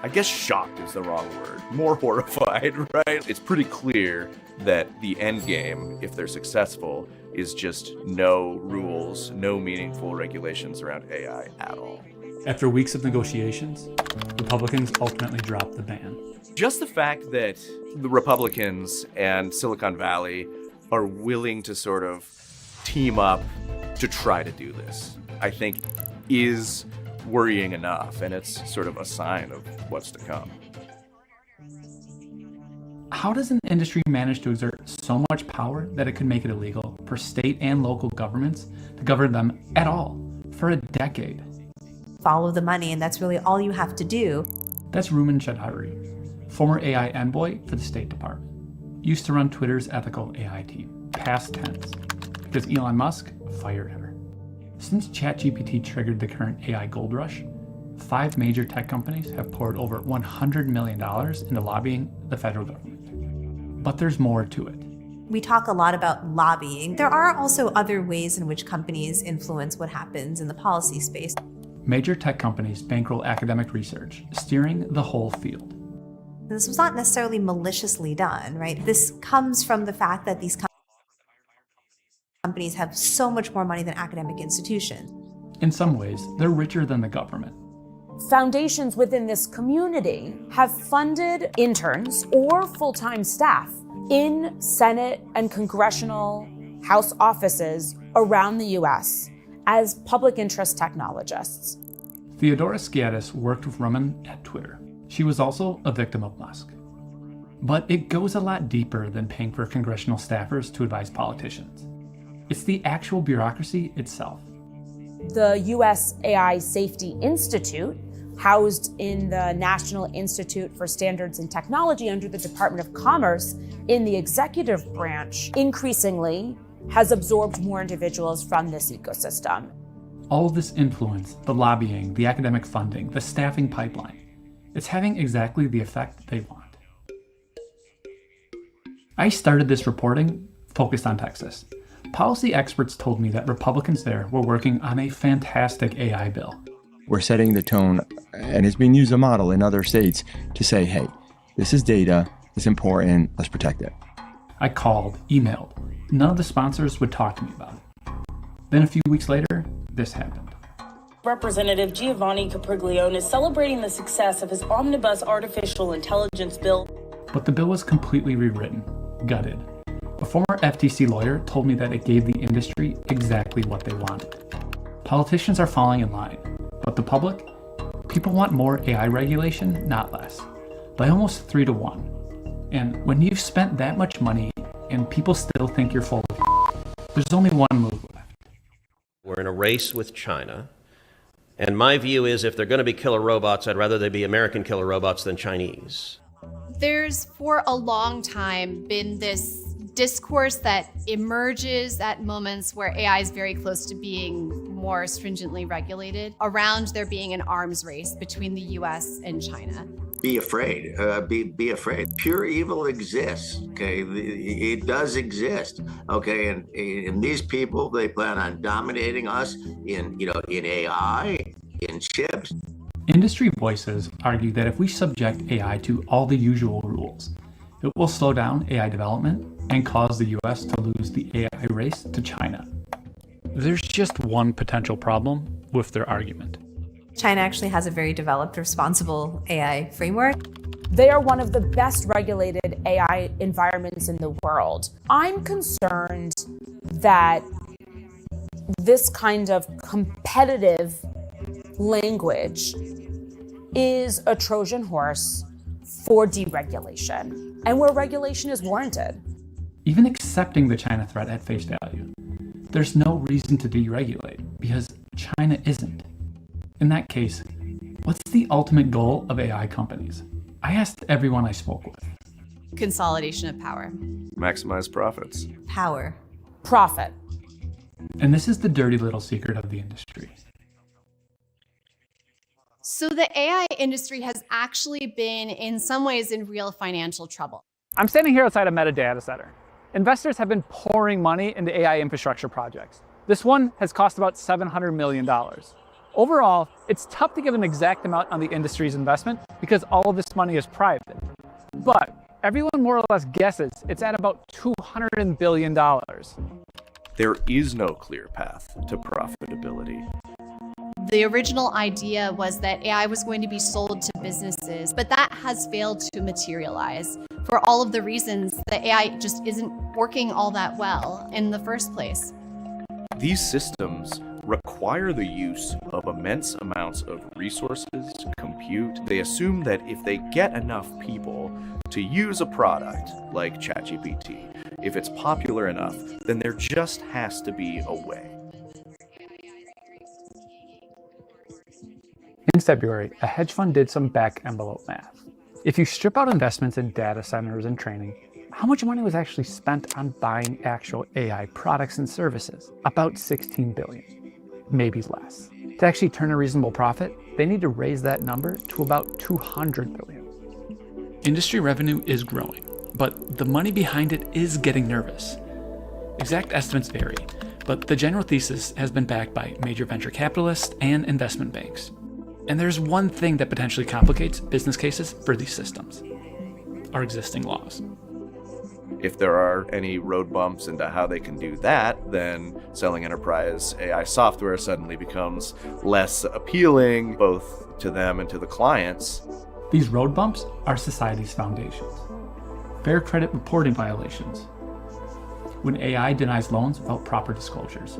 I guess shocked is the wrong word. More horrified, right? It's pretty clear that the end game, if they're successful, is just no rules, no meaningful regulations around AI at all. After weeks of negotiations, Republicans ultimately dropped the ban. Just the fact that the Republicans and Silicon Valley are willing to sort of team up to try to do this, I think is worrying enough, and it's sort of a sign of what's to come. How does an industry manage to exert so much power that it could make it illegal for state and local governments to govern them at all for a decade? Follow the money, and that's really all you have to do. That's Ruman Chowdhury, former AI envoy for the State Department. Used to run Twitter's ethical AI team, past tense, because Elon Musk fired her. Since ChatGPT triggered the current AI gold rush, 5 major tech companies have poured over $100 million into lobbying the federal government. But there's more to it. We talk a lot about lobbying. There are also other ways in which companies influence what happens in the policy space. Major tech companies bankroll academic research, steering the whole field. This was not necessarily maliciously done, right? This comes from the fact that these companies have so much more money than academic institutions. In some ways, they're richer than the government. Foundations within this community have funded interns or full-time staff in Senate and congressional House offices around the US as public interest technologists. Theodora Skiatis worked with Roman at Twitter. She was also a victim of Musk. But it goes a lot deeper than paying for congressional staffers to advise politicians. It's the actual bureaucracy itself. The US AI Safety Institute, housed in the National Institute for Standards and Technology under the Department of Commerce in the executive branch, increasingly has absorbed more individuals from this ecosystem. All of this influence, the lobbying, the academic funding, the staffing pipeline, it's having exactly the effect they want. I started this reporting focused on Texas. Policy experts told me that Republicans there were working on a fantastic AI bill. We're setting the tone, and it's being used as a model in other states to say, hey, this is data, it's important, let's protect it. I called, emailed. None of the sponsors would talk to me about it. Then a few weeks later, this happened. Representative Giovanni Capriglione is celebrating the success of his omnibus artificial intelligence bill. But the bill was completely rewritten, gutted. A former FTC lawyer told me that it gave the industry exactly what they wanted. Politicians are falling in line, but the public? People want more AI regulation, not less. By almost 3 to 1. And when you've spent that much money and people still think you're full of there's only one move left. We're in a race with China. And my view is if they're going to be killer robots, I'd rather they be American killer robots than Chinese. There's for a long time been this discourse that emerges at moments where AI is very close to being more stringently regulated around there being an arms race between the US and China. Be afraid, be afraid. Pure evil exists, okay? It does exist, okay? And these people, they plan on dominating us in AI, in chips. Industry voices argue that if we subject AI to all the usual rules, it will slow down AI development and cause the US to lose the AI race to China. There's just one potential problem with their argument. China actually has a very developed, responsible AI framework. They are one of the best regulated AI environments in the world. I'm concerned that this kind of competitive language is a Trojan horse for deregulation, and where regulation is warranted. Even accepting the China threat at face value, there's no reason to deregulate because China isn't. In that case, what's the ultimate goal of AI companies? I asked everyone I spoke with. Consolidation of power. Maximize profits. Power. Profit. And this is the dirty little secret of the industry. So the AI industry has actually been, in some ways, in real financial trouble. I'm standing here outside a Meta data center. Investors have been pouring money into AI infrastructure projects. This one has cost about $700 million. Overall, it's tough to give an exact amount on the industry's investment because all of this money is private. But everyone more or less guesses it's at about $200 billion. There is no clear path to profitability. The original idea was that AI was going to be sold to businesses, but that has failed to materialize for all of the reasons that AI just isn't working all that well in the first place. These systems require the use of immense amounts of resources, compute. They assume that if they get enough people to use a product like ChatGPT, if it's popular enough, then there just has to be a way. In February, a hedge fund did some back-envelope math. If you strip out investments in data centers and training, how much money was actually spent on buying actual AI products and services? About $16 billion, maybe less. To actually turn a reasonable profit, they need to raise that number to about 200 billion. Industry revenue is growing, but the money behind it is getting nervous. Exact estimates vary, but the general thesis has been backed by major venture capitalists and investment banks. And there's one thing that potentially complicates business cases for these systems: our existing laws. If there are any road bumps into how they can do that, then selling enterprise AI software suddenly becomes less appealing, both to them and to the clients. These road bumps are society's foundations. Fair credit reporting violations, when AI denies loans without proper disclosures.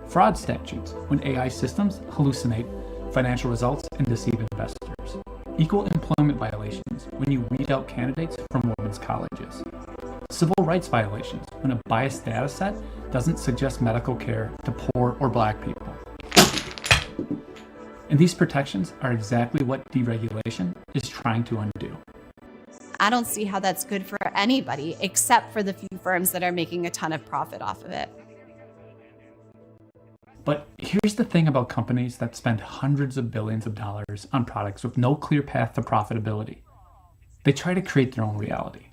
Fraud statutes, when AI systems hallucinate financial results and deceive investors. Equal employment violations, when you weed out candidates from women's colleges. Civil rights violations, when a biased data set doesn't suggest medical care to poor or black people. And these protections are exactly what deregulation is trying to undo. I don't see how that's good for anybody except for the few firms that are making a ton of profit off of it. But here's the thing about companies that spend hundreds of billions of dollars on products with no clear path to profitability. They try to create their own reality.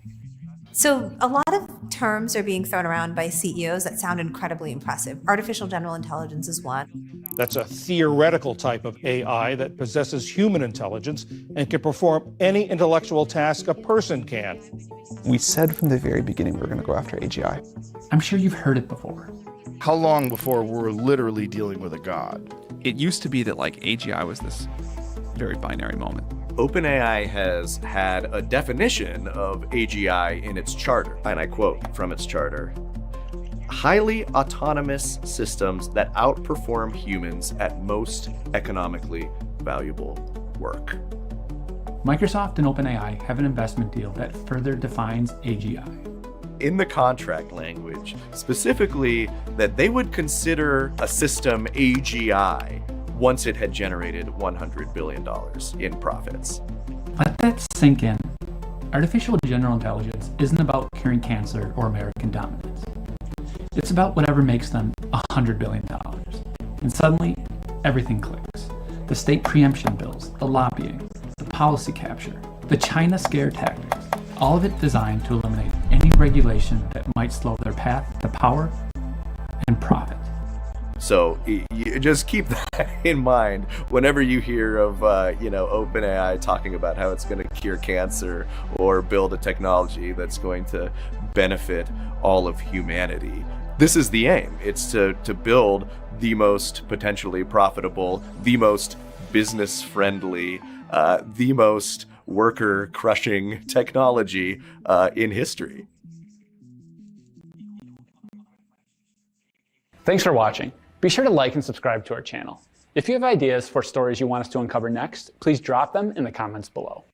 So a lot of terms are being thrown around by CEOs that sound incredibly impressive. Artificial general intelligence is one. That's a theoretical type of AI that possesses human intelligence and can perform any intellectual task a person can. We said from the very beginning we were going to go after AGI. I'm sure you've heard it before. How long before we're literally dealing with a god? It used to be that like AGI was this very binary moment. OpenAI has had a definition of AGI in its charter, and I quote from its charter: highly autonomous systems that outperform humans at most economically valuable work. Microsoft and OpenAI have an investment deal that further defines AGI. In the contract language, specifically that they would consider a system AGI once it had generated $100 billion in profits. Let that sink in. Artificial general intelligence isn't about curing cancer or American dominance. It's about whatever makes them $100 billion. And suddenly, everything clicks. The state preemption bills, the lobbying, the policy capture, the China scare tactics, all of it designed to eliminate any regulation that might slow their path to power and profit. So you just keep that in mind whenever you hear of OpenAI talking about how it's going to cure cancer or build a technology that's going to benefit all of humanity. This is the aim. It's to build the most potentially profitable, the most business-friendly, the most worker-crushing technology in history. Thanks for watching. Be sure to like and subscribe to our channel. If you have ideas for stories you want us to uncover next, please drop them in the comments below.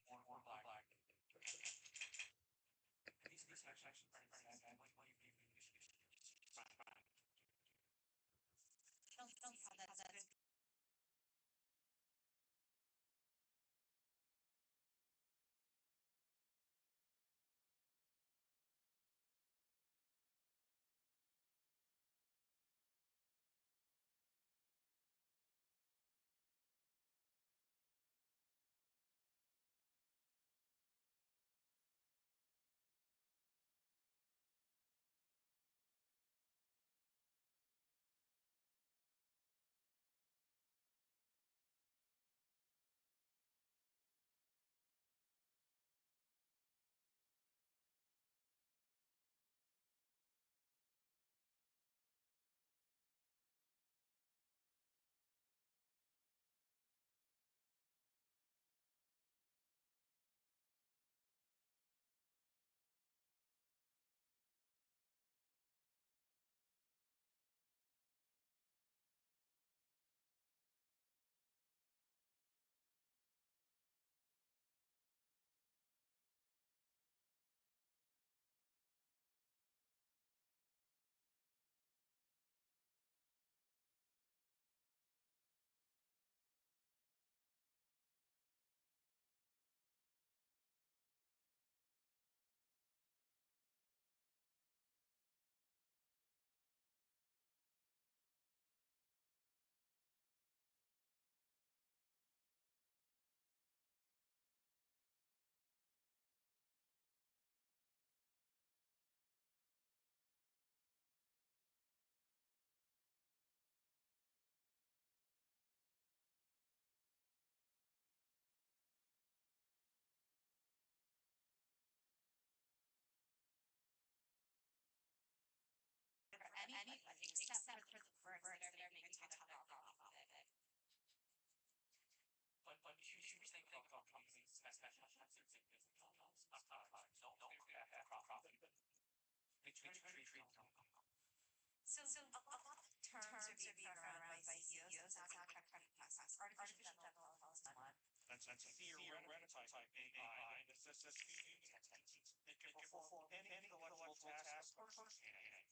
So a lot of terms are being thrown around by CEOs. That's not correct process. Artificial general intelligence. That's a theoretical type AI that possesses human intelligence. It can perform any intellectual task a person can.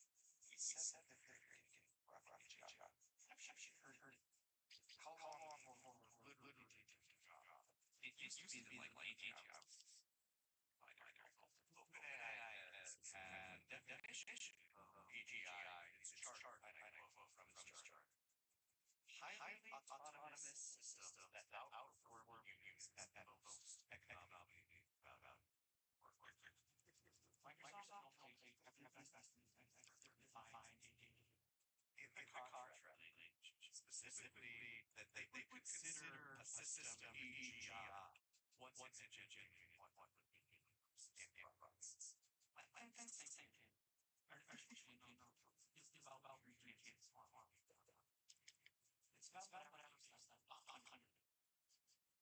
We said that the very beginning of our job. I'm sure you heard how long we're literally taking the job. It used to be like AG jobs. OpenAI has had definition of AGI is a chart I quote from its chart. Highly autonomous system that outperform humans at most economically about Microsoft only defined in the contract specifically that they would consider a system AGI once it's engineered what would be in progress. I think artificial intelligence is about reaching kids more. It's about what happens to us 100.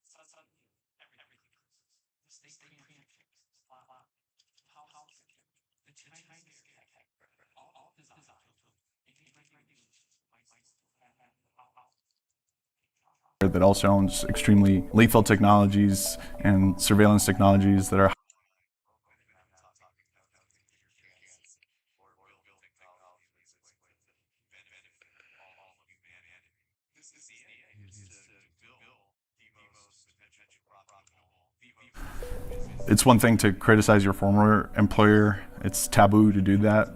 Suddenly, everything closes. The state communications. How secure? The tiniest tech, all designed to integrate regulations. That also owns extremely lethal technologies and surveillance technologies that are It's one thing to criticize your former employer. It's taboo to do that.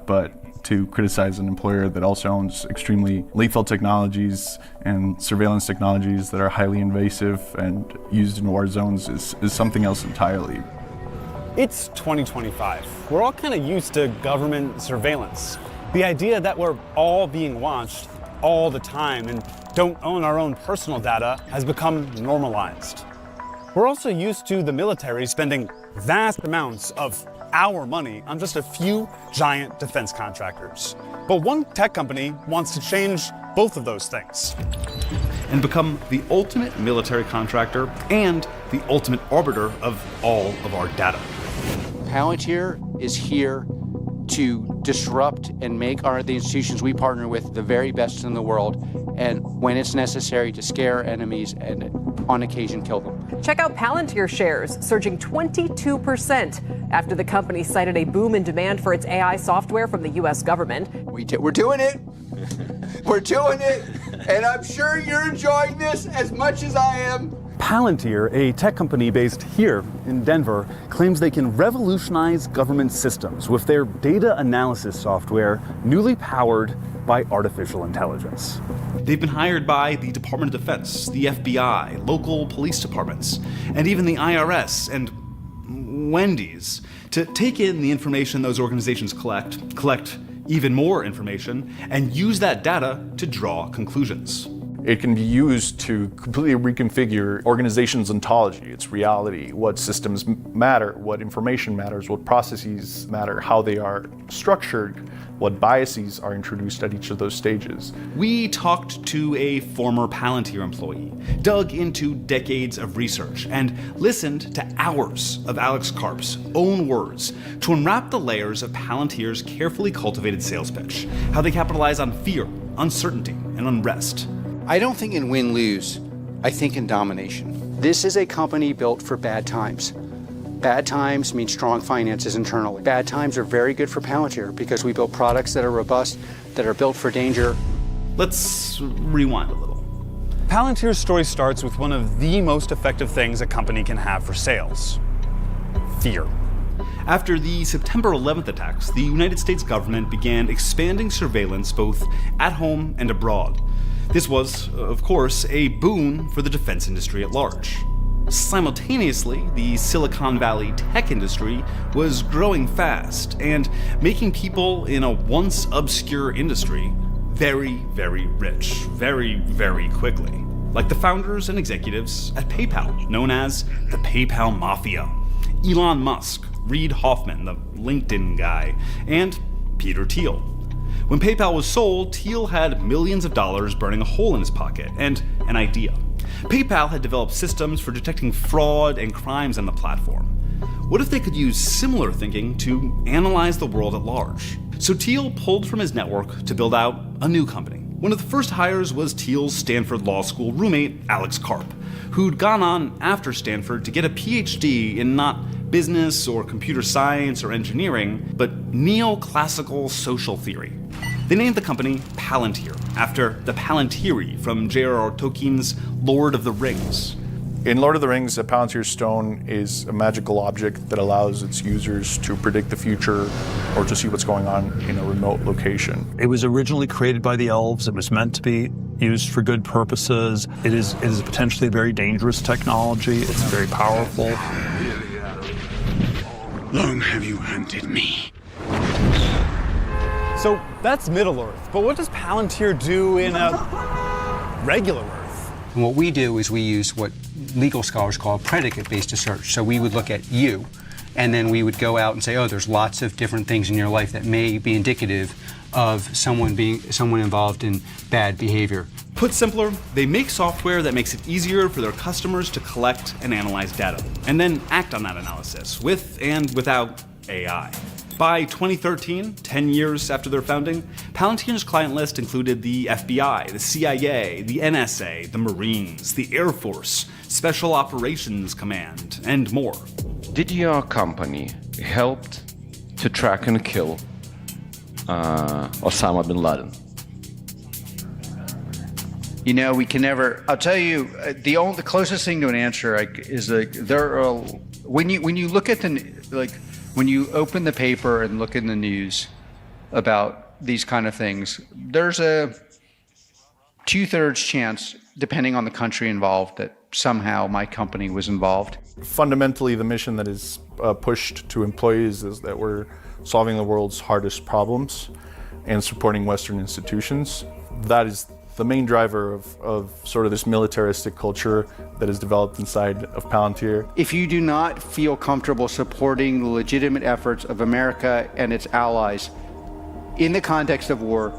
But to criticize an employer that also owns extremely lethal technologies and surveillance technologies that are highly invasive and used in war zones is something else entirely. It's 2025. We're all kind of used to government surveillance. The idea that we're all being watched all the time and don't own our own personal data has become normalized. We're also used to the military spending vast amounts of our money on just a few giant defense contractors. But one tech company wants to change both of those things and become the ultimate military contractor and the ultimate arbiter of all of our data. Palantir is here to disrupt and make the institutions we partner with the very best in the world, and when it's necessary, to scare enemies and on occasion kill them. Check out Palantir shares surging 22% after the company cited a boom in demand for its AI software from the U.S. government. We're doing it. We're doing it. And I'm sure you're enjoying this as much as I am. Palantir, a tech company based here in Denver, claims they can revolutionize government systems with their data analysis software, newly powered by artificial intelligence. They've been hired by the Department of Defense, the FBI, local police departments, and even the IRS and Wendy's to take in the information those organizations collect even more information, and use that data to draw conclusions. It can be used to completely reconfigure organizations' ontology, its reality, what systems matter, what information matters, what processes matter, how they are structured, what biases are introduced at each of those stages. We talked to a former Palantir employee, dug into decades of research, and listened to hours of Alex Karp's own words to unwrap the layers of Palantir's carefully cultivated sales pitch, how they capitalize on fear, uncertainty, and unrest. I don't think in win-lose, I think in domination. This is a company built for bad times. Bad times mean strong finances internally. Bad times are very good for Palantir because we build products that are robust, that are built for danger. Let's rewind a little. Palantir's story starts with one of the most effective things a company can have for sales: fear. After the September 11th attacks, the United States government began expanding surveillance both at home and abroad. This was, of course, a boon for the defense industry at large. Simultaneously, the Silicon Valley tech industry was growing fast and making people in a once obscure industry very, very rich, very, very quickly. Like the founders and executives at PayPal, known as the PayPal Mafia. Elon Musk, Reid Hoffman, the LinkedIn guy, and Peter Thiel, When PayPal was sold, Thiel had millions of dollars burning a hole in his pocket and an idea. PayPal had developed systems for detecting fraud and crimes on the platform. What if they could use similar thinking to analyze the world at large? So Thiel pulled from his network to build out a new company. One of the first hires was Thiel's Stanford Law School roommate, Alex Karp, who'd gone on after Stanford to get a PhD in not business or computer science or engineering, but neoclassical social theory. They named the company Palantir, after the Palantiri from J.R.R. Tolkien's Lord of the Rings. In Lord of the Rings, a Palantir stone is a magical object that allows its users to predict the future or to see what's going on in a remote location. It was originally created by the elves. It was meant to be used for good purposes. It is potentially a very dangerous technology. It's very powerful. Long have you hunted me? So that's Middle-earth, but what does Palantir do in a regular Earth? And what we do is we use what legal scholars call predicate-based search. So we would look at you, and then we would go out and say, oh, there's lots of different things in your life that may be indicative of someone involved in bad behavior. Put simpler, they make software that makes it easier for their customers to collect and analyze data, and then act on that analysis, with and without AI. By 2013, 10 years after their founding, Palantir's client list included the FBI, the CIA, the NSA, the Marines, the Air Force, Special Operations Command, and more. Did your company help to track and kill Osama bin Laden? You know, we can never. I'll tell you, the closest thing to an answer is there are when you look at when you open the paper and look in the news about these kind of things, there's a 2/3 chance, depending on the country involved, that somehow my company was involved. Fundamentally, the mission that is pushed to employees is that we're solving the world's hardest problems and supporting Western institutions. That is the main driver of sort of this militaristic culture that is developed inside of Palantir. If you do not feel comfortable supporting the legitimate efforts of America and its allies in the context of war,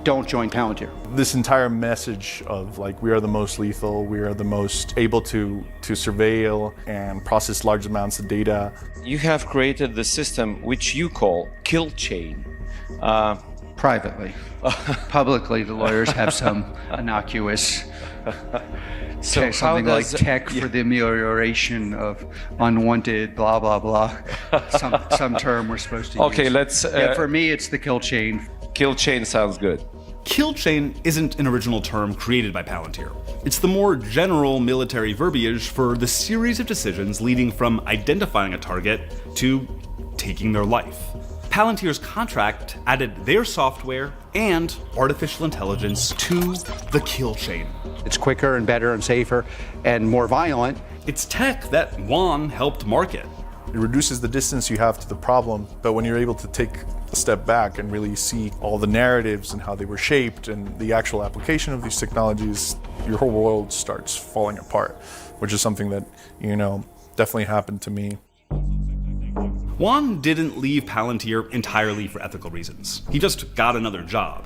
don't join Palantir. This entire message of we are the most lethal, we are the most able to surveil and process large amounts of data. You have created the system which you call kill chain. Privately. Publicly, the lawyers have some innocuous something like tech for the amelioration of unwanted blah blah blah. Some term we're supposed to use. Okay, let's. For me, it's the kill chain. Kill chain sounds good. Kill chain isn't an original term created by Palantir. It's the more general military verbiage for the series of decisions leading from identifying a target to taking their life. Palantir's contract added their software and artificial intelligence to the kill chain. It's quicker and better and safer and more violent. It's tech that Juan helped market. It reduces the distance you have to the problem, but when you're able to take a step back and really see all the narratives and how they were shaped and the actual application of these technologies, your whole world starts falling apart, which is something that, definitely happened to me. Juan didn't leave Palantir entirely for ethical reasons. He just got another job.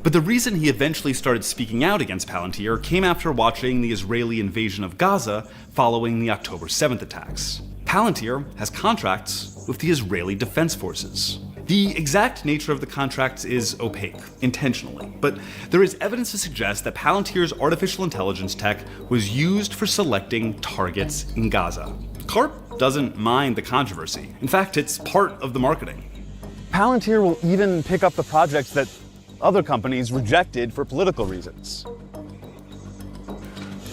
But the reason he eventually started speaking out against Palantir came after watching the Israeli invasion of Gaza following the October 7th attacks. Palantir has contracts with the Israeli Defense Forces. The exact nature of the contracts is opaque, intentionally, but there is evidence to suggest that Palantir's artificial intelligence tech was used for selecting targets in Gaza. Karp doesn't mind the controversy. In fact, it's part of the marketing. Palantir will even pick up the projects that other companies rejected for political reasons.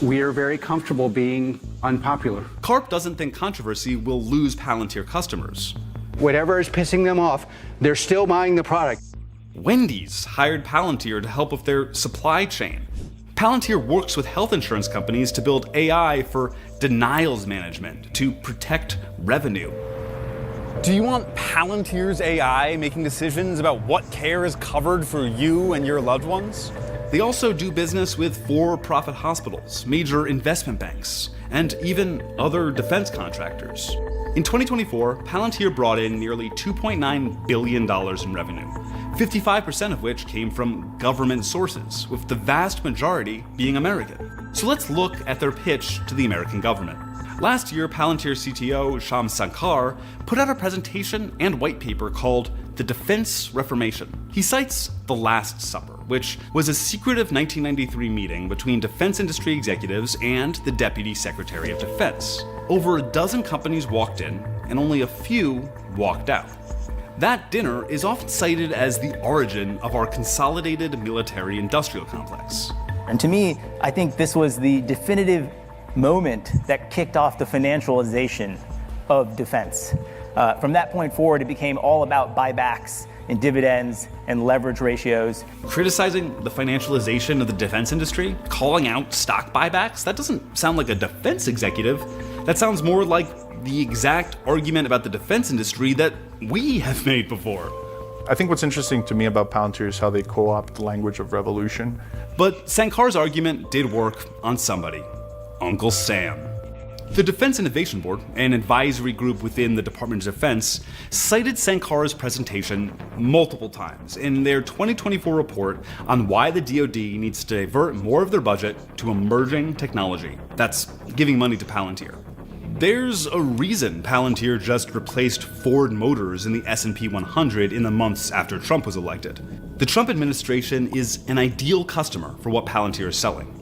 We are very comfortable being unpopular. Karp doesn't think controversy will lose Palantir customers. Whatever is pissing them off, they're still buying the product. Wendy's hired Palantir to help with their supply chain. Palantir works with health insurance companies to build AI for denials management to protect revenue. Do you want Palantir's AI making decisions about what care is covered for you and your loved ones? They also do business with for-profit hospitals, major investment banks, and even other defense contractors. In 2024, Palantir brought in nearly $2.9 billion in revenue, 55% of which came from government sources, with the vast majority being American. So let's look at their pitch to the American government. Last year, Palantir CTO Shyam Sankar put out a presentation and white paper called The Defense Reformation. He cites The Last Supper, which was a secretive 1993 meeting between defense industry executives and the Deputy Secretary of Defense. Over a dozen companies walked in, and only a few walked out. That dinner is often cited as the origin of our consolidated military-industrial complex. And to me, I think this was the definitive moment that kicked off the financialization of defense. From that point forward, it became all about buybacks and dividends and leverage ratios. Criticizing the financialization of the defense industry, calling out stock buybacks, that doesn't sound like a defense executive. That sounds more like the exact argument about the defense industry that we have made before. I think what's interesting to me about Palantir is how they co-opt the language of revolution. But Sankar's argument did work on somebody, Uncle Sam. The Defense Innovation Board, an advisory group within the Department of Defense, cited Sankar's presentation multiple times in their 2024 report on why the DoD needs to divert more of their budget to emerging technology. That's giving money to Palantir. There's a reason Palantir just replaced Ford Motors in the S&P 100 in the months after Trump was elected. The Trump administration is an ideal customer for what Palantir is selling.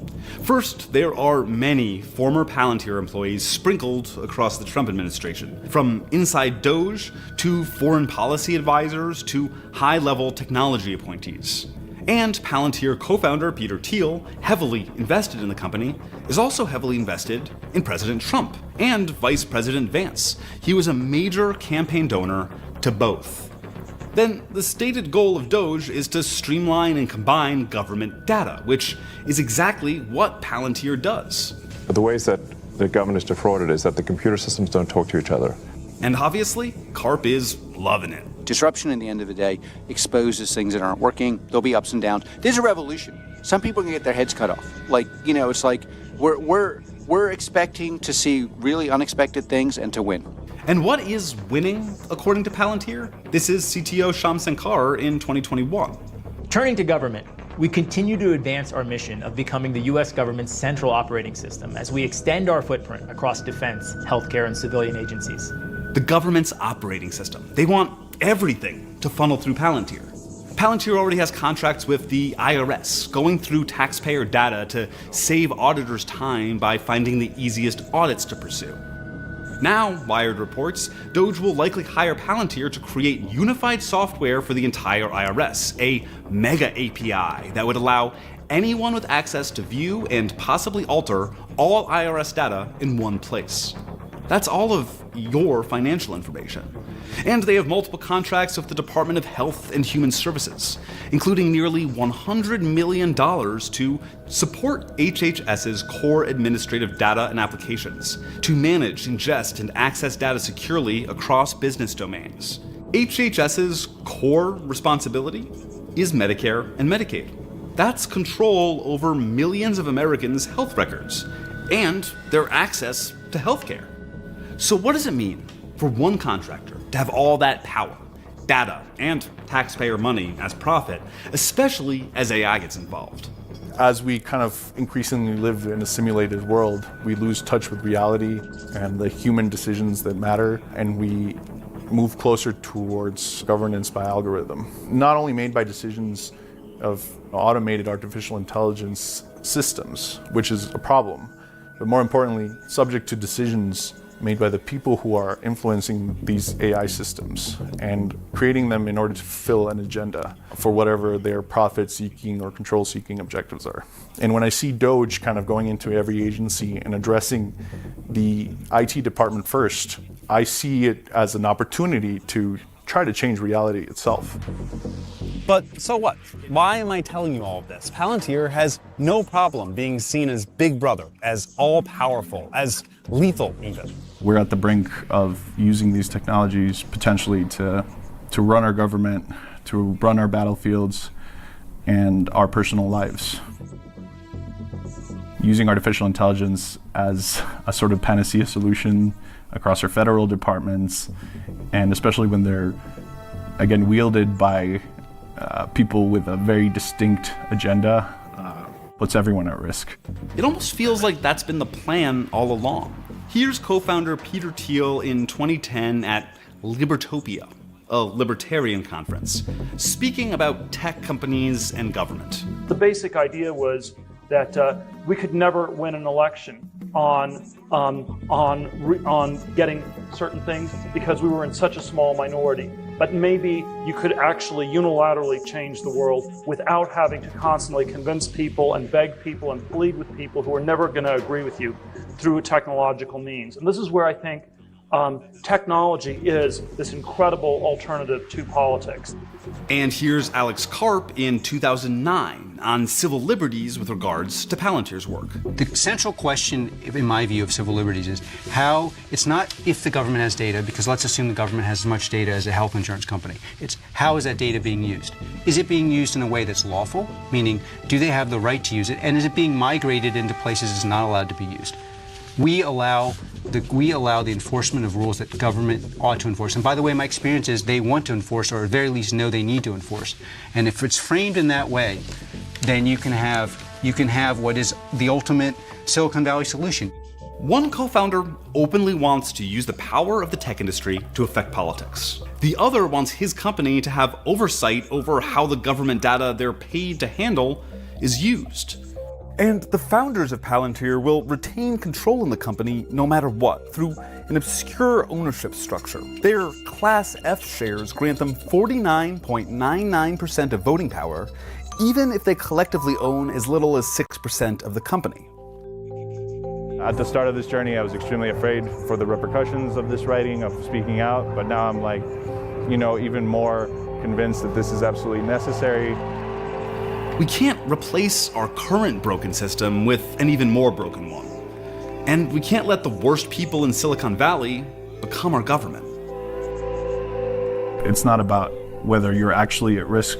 First, there are many former Palantir employees sprinkled across the Trump administration, from inside DOGE to foreign policy advisors to high-level technology appointees. And Palantir co-founder Peter Thiel, heavily invested in the company, is also heavily invested in President Trump and Vice President Vance. He was a major campaign donor to both. Then the stated goal of DOGE is to streamline and combine government data, which is exactly what Palantir does. The ways that the government is defrauded is that the computer systems don't talk to each other. And obviously, Karp is loving it. Disruption at the end of the day exposes things that aren't working. There'll be ups and downs. There's a revolution. Some people can get their heads cut off. It's like we're expecting to see really unexpected things and to win. And what is winning, according to Palantir? This is CTO Shyam Sankar in 2021. Turning to government, we continue to advance our mission of becoming the U.S. government's central operating system as we extend our footprint across defense, healthcare, and civilian agencies. The government's operating system. They want everything to funnel through Palantir. Palantir already has contracts with the IRS, going through taxpayer data to save auditors time by finding the easiest audits to pursue. Now, Wired reports, DOGE will likely hire Palantir to create unified software for the entire IRS, a mega API that would allow anyone with access to view and possibly alter all IRS data in one place. That's all of your financial information. And they have multiple contracts with the Department of Health and Human Services, including nearly $100 million to support HHS's core administrative data and applications, to manage, ingest, and access data securely across business domains. HHS's core responsibility is Medicare and Medicaid. That's control over millions of Americans' health records and their access to healthcare. So what does it mean for one contractor to have all that power, data, and taxpayer money as profit, especially as AI gets involved? As we kind of increasingly live in a simulated world, we lose touch with reality and the human decisions that matter, and we move closer towards governance by algorithm. Not only made by decisions of automated artificial intelligence systems, which is a problem, but more importantly, subject to decisions made by the people who are influencing these AI systems and creating them in order to fulfill an agenda for whatever their profit-seeking or control-seeking objectives are. And when I see DOGE kind of going into every agency and addressing the IT department first, I see it as an opportunity to try to change reality itself. But so what? Why am I telling you all of this? Palantir has no problem being seen as Big Brother, as all-powerful, as lethal even. We're at the brink of using these technologies potentially to run our government, to run our battlefields, and our personal lives. Using artificial intelligence as a sort of panacea solution across our federal departments, and especially when they're, again, wielded by people with a very distinct agenda puts everyone at risk. It almost feels like that's been the plan all along. Here's co-founder Peter Thiel in 2010 at Libertopia, a libertarian conference, speaking about tech companies and government. The basic idea was that we could never win an election on getting certain things because we were in such a small minority. But maybe you could actually unilaterally change the world without having to constantly convince people and beg people and plead with people who are never going to agree with you through a technological means. And this is where I think technology is this incredible alternative to politics. And here's Alex Karp in 2009 on civil liberties with regards to Palantir's work. The central question, in my view, of civil liberties is how, it's not if the government has data, because let's assume the government has as much data as a health insurance company. It's how is that data being used? Is it being used in a way that's lawful? Meaning, do they have the right to use it? And is it being migrated into places it's not allowed to be used? We allow the enforcement of rules that government ought to enforce. And by the way, my experience is they want to enforce, or at the very least know they need to enforce. And if it's framed in that way, then you can have what is the ultimate Silicon Valley solution. One co-founder openly wants to use the power of the tech industry to affect politics. The other wants his company to have oversight over how the government data they're paid to handle is used. And the founders of Palantir will retain control in the company no matter what, through an obscure ownership structure. Their Class F shares grant them 49.99% of voting power, even if they collectively own as little as 6% of the company. At the start of this journey, I was extremely afraid for the repercussions of this writing, of speaking out, but now I'm like, even more convinced that this is absolutely necessary. We can't replace our current broken system with an even more broken one. And we can't let the worst people in Silicon Valley become our government. It's not about whether you're actually at risk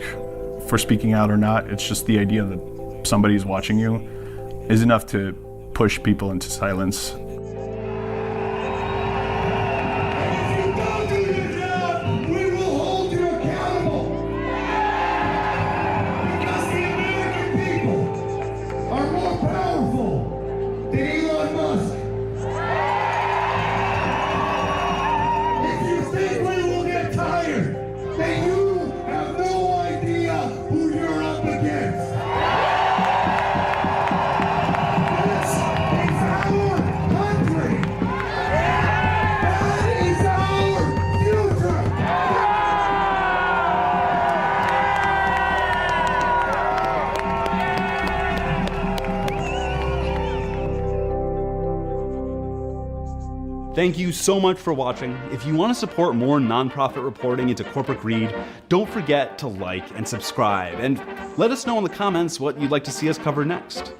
for speaking out or not. It's just the idea that somebody's watching you is enough to push people into silence. Thank you so much for watching. If you want to support more nonprofit reporting into corporate greed, don't forget to like and subscribe, and let us know in the comments what you'd like to see us cover next.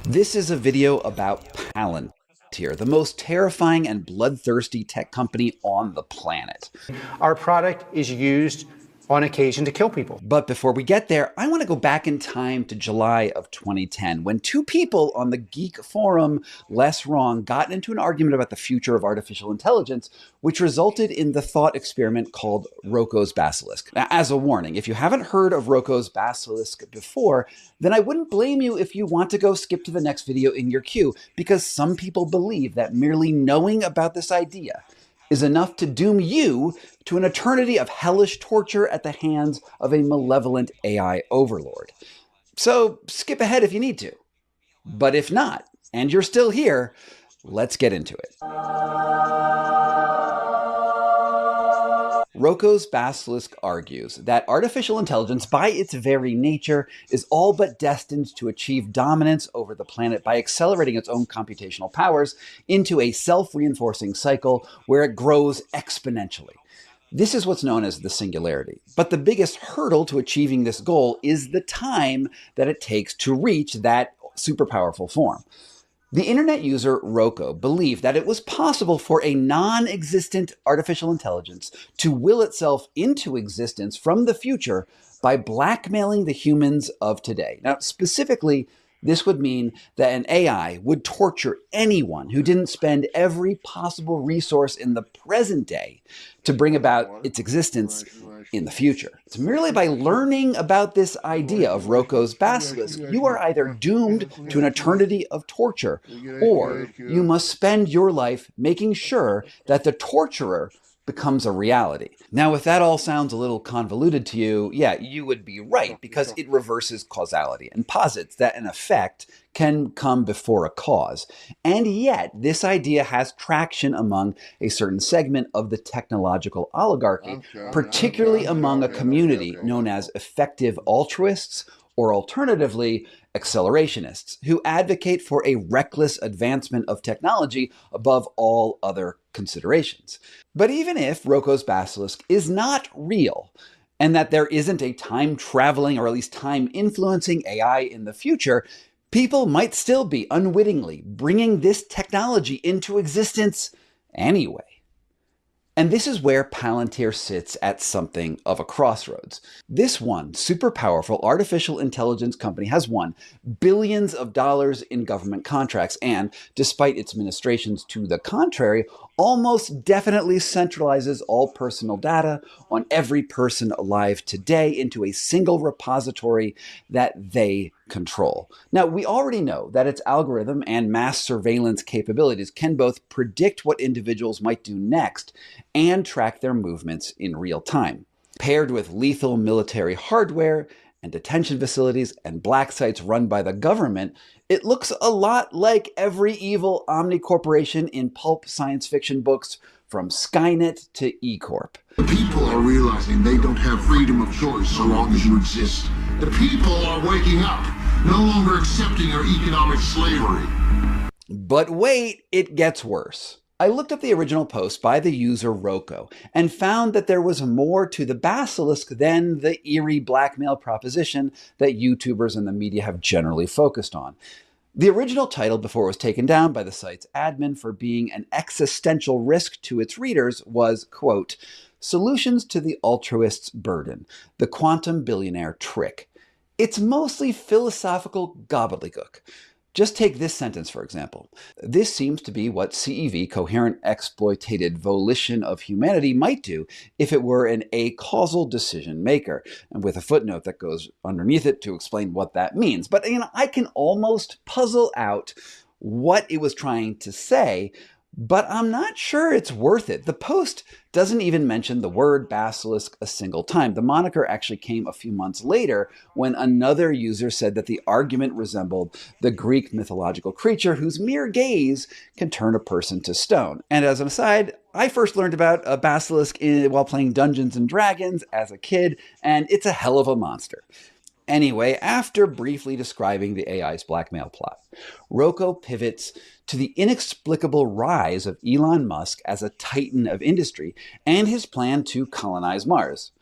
This is a video about Palantir, the most terrifying and bloodthirsty tech company on the planet. Our product is used on occasion to kill people. But before we get there, I want to go back in time to July of 2010, when two people on the geek forum Less Wrong got into an argument about the future of artificial intelligence, which resulted in the thought experiment called Rocco's Basilisk. Now, as a warning, if you haven't heard of Rocco's Basilisk before, then I wouldn't blame you if you want to go skip to the next video in your queue, because some people believe that merely knowing about this idea is enough to doom you to an eternity of hellish torture at the hands of a malevolent AI overlord. So skip ahead if you need to. But if not, and you're still here, let's get into it. Rocco's Basilisk argues that artificial intelligence, by its very nature, is all but destined to achieve dominance over the planet by accelerating its own computational powers into a self-reinforcing cycle where it grows exponentially. This is what's known as the singularity. But the biggest hurdle to achieving this goal is the time that it takes to reach that super powerful form. The internet user Rocco believed that it was possible for a non-existent artificial intelligence to will itself into existence from the future by blackmailing the humans of today. Now, specifically, this would mean that an AI would torture anyone who didn't spend every possible resource in the present day to bring about its existence in the future. It's merely by learning about this idea of Rocco's Basilisk, you are either doomed to an eternity of torture, or you must spend your life making sure that the torturer becomes a reality. Now, if that all sounds a little convoluted to you, yeah, you would be right, because it reverses causality and posits that an effect can come before a cause. And yet, this idea has traction among a certain segment of the technological oligarchy, particularly among a community known as effective altruists, or alternatively, accelerationists, who advocate for a reckless advancement of technology above all other considerations. But even if Rocco's Basilisk is not real, and that there isn't a time-traveling or at least time-influencing AI in the future, people might still be unwittingly bringing this technology into existence anyway. And this is where Palantir sits at something of a crossroads. This one super powerful artificial intelligence company has won billions of dollars in government contracts and, despite its ministrations to the contrary, almost definitely centralizes all personal data on every person alive today into a single repository that they control. Now, we already know that its algorithm and mass surveillance capabilities can both predict what individuals might do next and track their movements in real time. Paired with lethal military hardware and detention facilities and black sites run by the government, it looks a lot like every evil omni-corporation in pulp science fiction books from Skynet to E-Corp. The people are realizing they don't have freedom of choice so long as you exist. The people are waking up, no longer accepting your economic slavery. But wait, it gets worse. I looked up the original post by the user Rocco and found that there was more to the Basilisk than the eerie blackmail proposition that YouTubers and the media have generally focused on. The original title, before it was taken down by the site's admin for being an existential risk to its readers, was, quote, "Solutions to the Altruist's Burden, the Quantum Billionaire Trick." It's mostly philosophical gobbledygook. Just take this sentence, for example. This seems to be what CEV, coherent exploitative volition of humanity, might do if it were an acausal decision maker, and with a footnote that goes underneath it to explain what that means. But I can almost puzzle out what it was trying to say, but I'm not sure it's worth it. The post doesn't even mention the word basilisk a single time. The moniker actually came a few months later when another user said that the argument resembled the Greek mythological creature whose mere gaze can turn a person to stone. And as an aside, I first learned about a basilisk while playing Dungeons and Dragons as a kid, and it's a hell of a monster. Anyway, after briefly describing the AI's blackmail plot, Rocco pivots to the inexplicable rise of Elon Musk as a titan of industry and his plan to colonize Mars.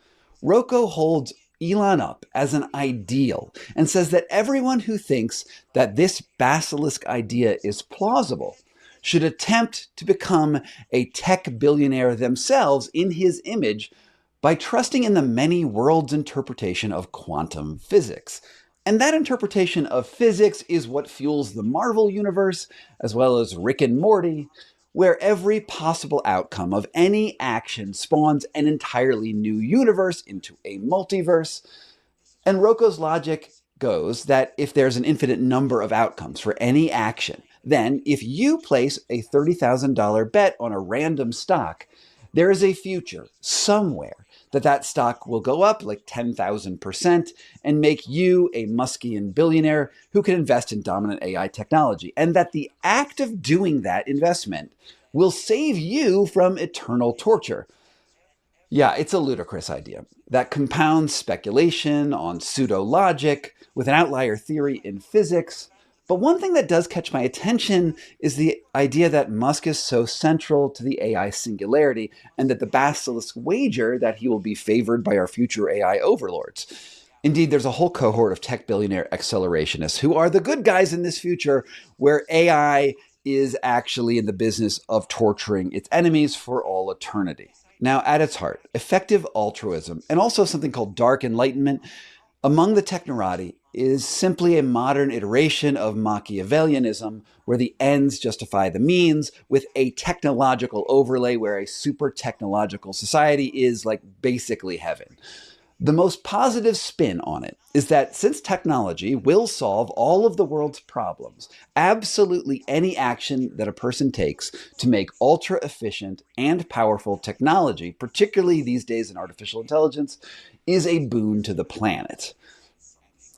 Rocco holds Elon up as an ideal and says that everyone who thinks that this basilisk idea is plausible should attempt to become a tech billionaire themselves in his image by trusting in the many worlds interpretation of quantum physics. And that interpretation of physics is what fuels the Marvel universe, as well as Rick and Morty, where every possible outcome of any action spawns an entirely new universe into a multiverse. And Roko's logic goes that if there's an infinite number of outcomes for any action, then if you place a $30,000 bet on a random stock, there is a future somewhere that stock will go up like 10,000% and make you a Muskian billionaire who can invest in dominant AI technology. And that the act of doing that investment will save you from eternal torture. Yeah, it's a ludicrous idea that compounds speculation on pseudo-logic with an outlier theory in physics. But one thing that does catch my attention is the idea that Musk is so central to the AI singularity and that the basilisk wager that he will be favored by our future AI overlords. Indeed, there's a whole cohort of tech billionaire accelerationists who are the good guys in this future where AI is actually in the business of torturing its enemies for all eternity. Now, at its heart, effective altruism and also something called dark enlightenment among the technorati is simply a modern iteration of Machiavellianism where the ends justify the means with a technological overlay where a super technological society is like basically heaven. The most positive spin on it is that since technology will solve all of the world's problems, absolutely any action that a person takes to make ultra efficient and powerful technology, particularly these days in artificial intelligence, is a boon to the planet.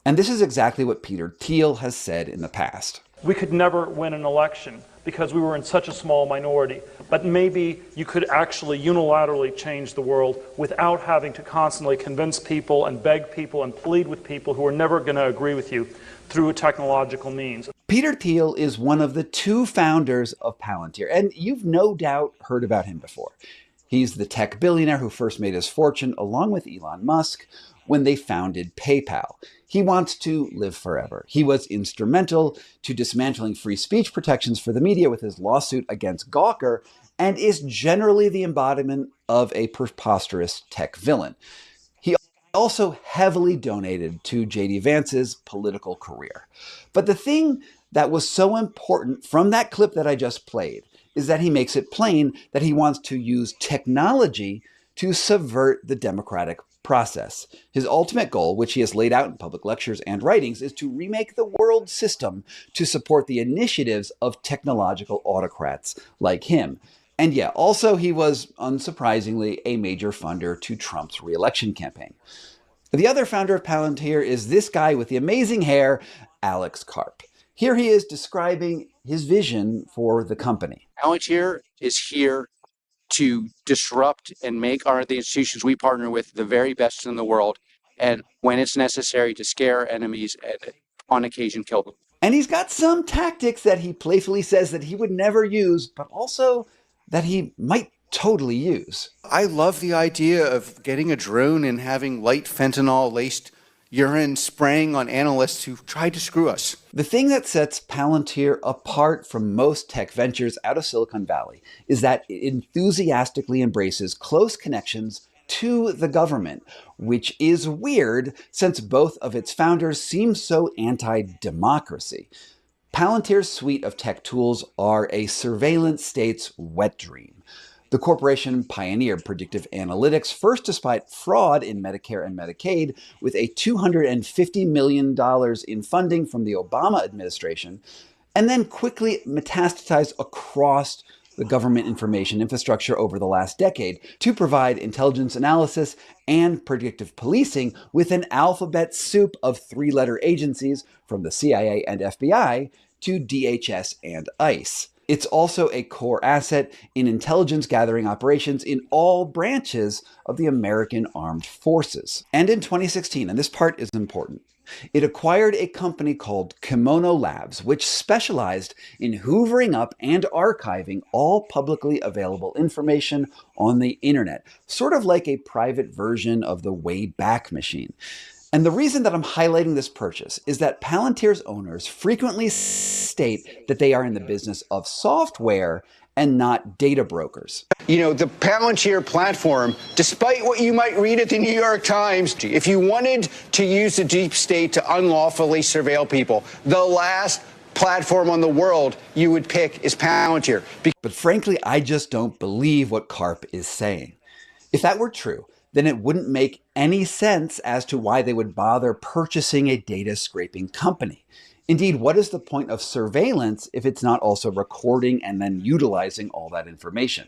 And this is exactly what Peter Thiel has said in the past. We could never win an election because we were in such a small minority. But maybe you could actually unilaterally change the world without having to constantly convince people and beg people and plead with people who are never going to agree with you through a technological means. Peter Thiel is one of the two founders of Palantir, and you've no doubt heard about him before. He's the tech billionaire who first made his fortune along with Elon Musk when they founded PayPal. He wants to live forever. He was instrumental to dismantling free speech protections for the media with his lawsuit against Gawker and is generally the embodiment of a preposterous tech villain. He also heavily donated to J.D. Vance's political career. But the thing that was so important from that clip that I just played is that he makes it plain that he wants to use technology to subvert the democratic process. His ultimate goal, which he has laid out in public lectures and writings, is to remake the world system to support the initiatives of technological autocrats like him. And yeah, also he was, unsurprisingly, a major funder to Trump's re-election campaign. The other founder of Palantir is this guy with the amazing hair, Alex Karp. Here he is describing his vision for the company. Palantir is here to disrupt and make the institutions we partner with the very best in the world, and when it's necessary, to scare enemies and on occasion kill them. And he's got some tactics that he playfully says that he would never use, but also that he might totally use. I love the idea of getting a drone and having light fentanyl-laced urine spraying on analysts who tried to screw us. The thing that sets Palantir apart from most tech ventures out of Silicon Valley is that it enthusiastically embraces close connections to the government, which is weird since both of its founders seem so anti-democracy. Palantir's suite of tech tools are a surveillance state's wet dream. The corporation pioneered predictive analytics first despite fraud in Medicare and Medicaid with a $250 million in funding from the Obama administration, and then quickly metastasized across the government information infrastructure over the last decade to provide intelligence analysis and predictive policing with an alphabet soup of three-letter agencies from the CIA and FBI to DHS and ICE. It's also a core asset in intelligence gathering operations in all branches of the American Armed Forces. And in 2016, and this part is important, it acquired a company called Kimono Labs, which specialized in hoovering up and archiving all publicly available information on the internet, sort of like a private version of the Wayback Machine. And the reason that I'm highlighting this purchase is that Palantir's owners frequently state that they are in the business of software and not data brokers. You know, the Palantir platform, despite what you might read at the New York Times, if you wanted to use the deep state to unlawfully surveil people, the last platform on the world you would pick is Palantir. But frankly, I just don't believe what Karp is saying. If that were true, then it wouldn't make any sense as to why they would bother purchasing a data scraping company. Indeed, what is the point of surveillance if it's not also recording and then utilizing all that information?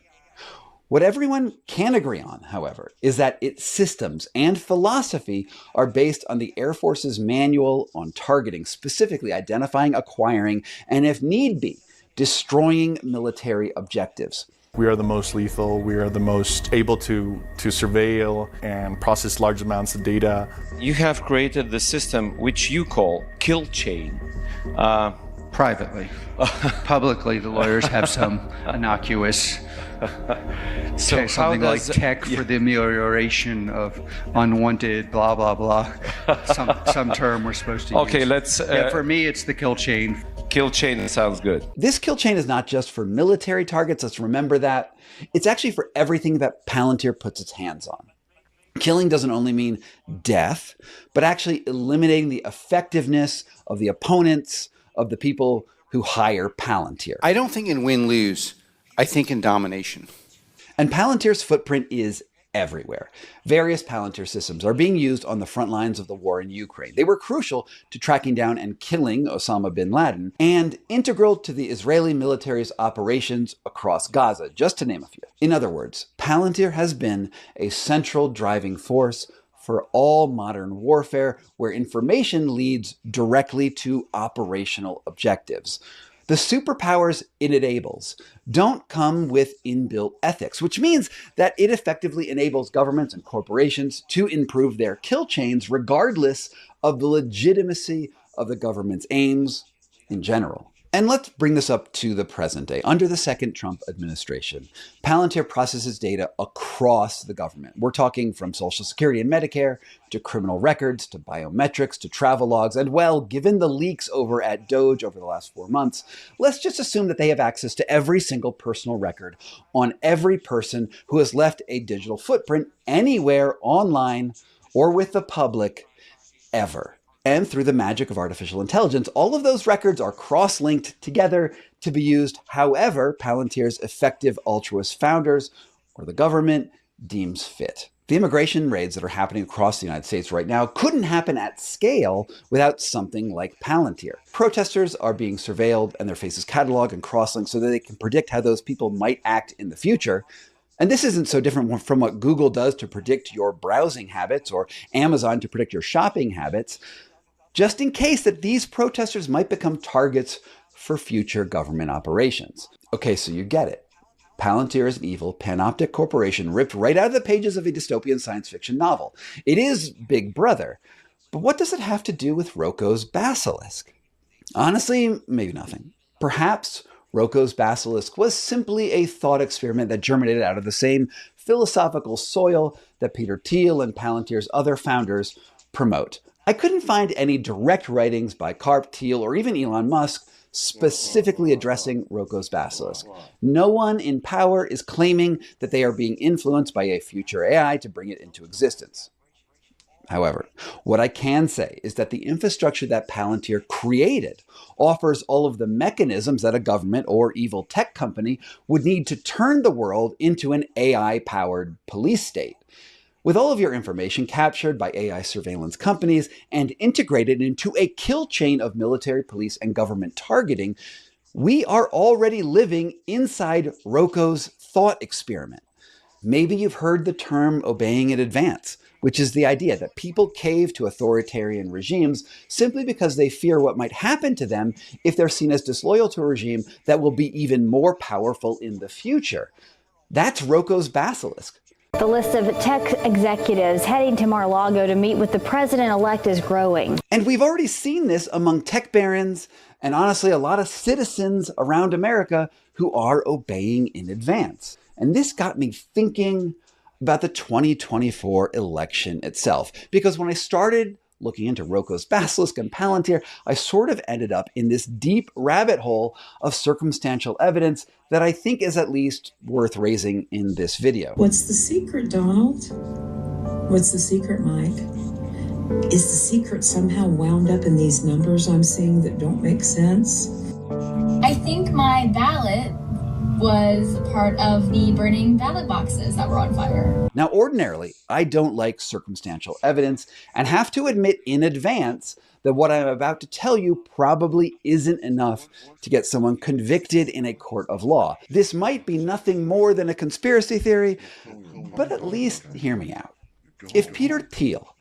What everyone can agree on, however, is that its systems and philosophy are based on the Air Force's manual on targeting, specifically identifying, acquiring, and if need be, destroying military objectives. We are the most lethal, we are the most able to surveil and process large amounts of data. You have created the system which you call kill chain. Privately. Publicly, the lawyers have some innocuous something like tech for the amelioration of unwanted blah, blah, blah. Some term we're supposed to use. Okay, let's... for me, it's the kill chain. Kill chain sounds good. This kill chain is not just for military targets, let's remember that. It's actually for everything that Palantir puts its hands on. Killing doesn't only mean death, but actually eliminating the effectiveness of the opponents, of the people who hire Palantir. I don't think in win-lose. I think in domination. And Palantir's footprint is everywhere. Various Palantir systems are being used on the front lines of the war in Ukraine. They were crucial to tracking down and killing Osama bin Laden, and integral to the Israeli military's operations across Gaza, just to name a few. In other words, Palantir has been a central driving force for all modern warfare where information leads directly to operational objectives. The superpowers it enables don't come with inbuilt ethics, which means that it effectively enables governments and corporations to improve their kill chains regardless of the legitimacy of the government's aims in general. And let's bring this up to the present day. Under the second Trump administration, Palantir processes data across the government. We're talking from Social Security and Medicare, to criminal records, to biometrics, to travel logs. And well, given the leaks over at Doge over the last 4 months, let's just assume that they have access to every single personal record on every person who has left a digital footprint anywhere online or with the public ever. And through the magic of artificial intelligence, all of those records are cross-linked together to be used however Palantir's effective altruist founders or the government deems fit. The immigration raids that are happening across the United States right now couldn't happen at scale without something like Palantir. Protesters are being surveilled and their faces cataloged and cross-linked so that they can predict how those people might act in the future. And this isn't so different from what Google does to predict your browsing habits or Amazon to predict your shopping habits, just in case that these protesters might become targets for future government operations. Okay, so you get it. Palantir is an evil, panoptic corporation ripped right out of the pages of a dystopian science fiction novel. It is Big Brother, but what does it have to do with Rocco's basilisk? Honestly, maybe nothing. Perhaps Rocco's basilisk was simply a thought experiment that germinated out of the same philosophical soil that Peter Thiel and Palantir's other founders promote. I couldn't find any direct writings by Karp, Thiel, or even Elon Musk specifically addressing Rocco's basilisk. No one in power is claiming that they are being influenced by a future AI to bring it into existence. However, what I can say is that the infrastructure that Palantir created offers all of the mechanisms that a government or evil tech company would need to turn the world into an AI-powered police state. With all of your information captured by AI surveillance companies and integrated into a kill chain of military, police, and government targeting, we are already living inside Rocco's thought experiment. Maybe you've heard the term obeying in advance, which is the idea that people cave to authoritarian regimes simply because they fear what might happen to them if they're seen as disloyal to a regime that will be even more powerful in the future. That's Rocco's basilisk. The list of tech executives heading to Mar-a-Lago to meet with the president-elect is growing. And we've already seen this among tech barons and honestly a lot of citizens around America who are obeying in advance. And this got me thinking about the 2024 election itself. Because when I started looking into Roko's Basilisk and Palantir, I sort of ended up in this deep rabbit hole of circumstantial evidence that I think is at least worth raising in this video. What's the secret, Donald? What's the secret, Mike? Is the secret somehow wound up in these numbers I'm seeing that don't make sense? I think my ballot was part of the burning ballot boxes that were on fire. Now, ordinarily, I don't like circumstantial evidence and have to admit in advance that what I'm about to tell you probably isn't enough to get someone convicted in a court of law. This might be nothing more than a conspiracy theory, but at least hear me out. If Peter Thiel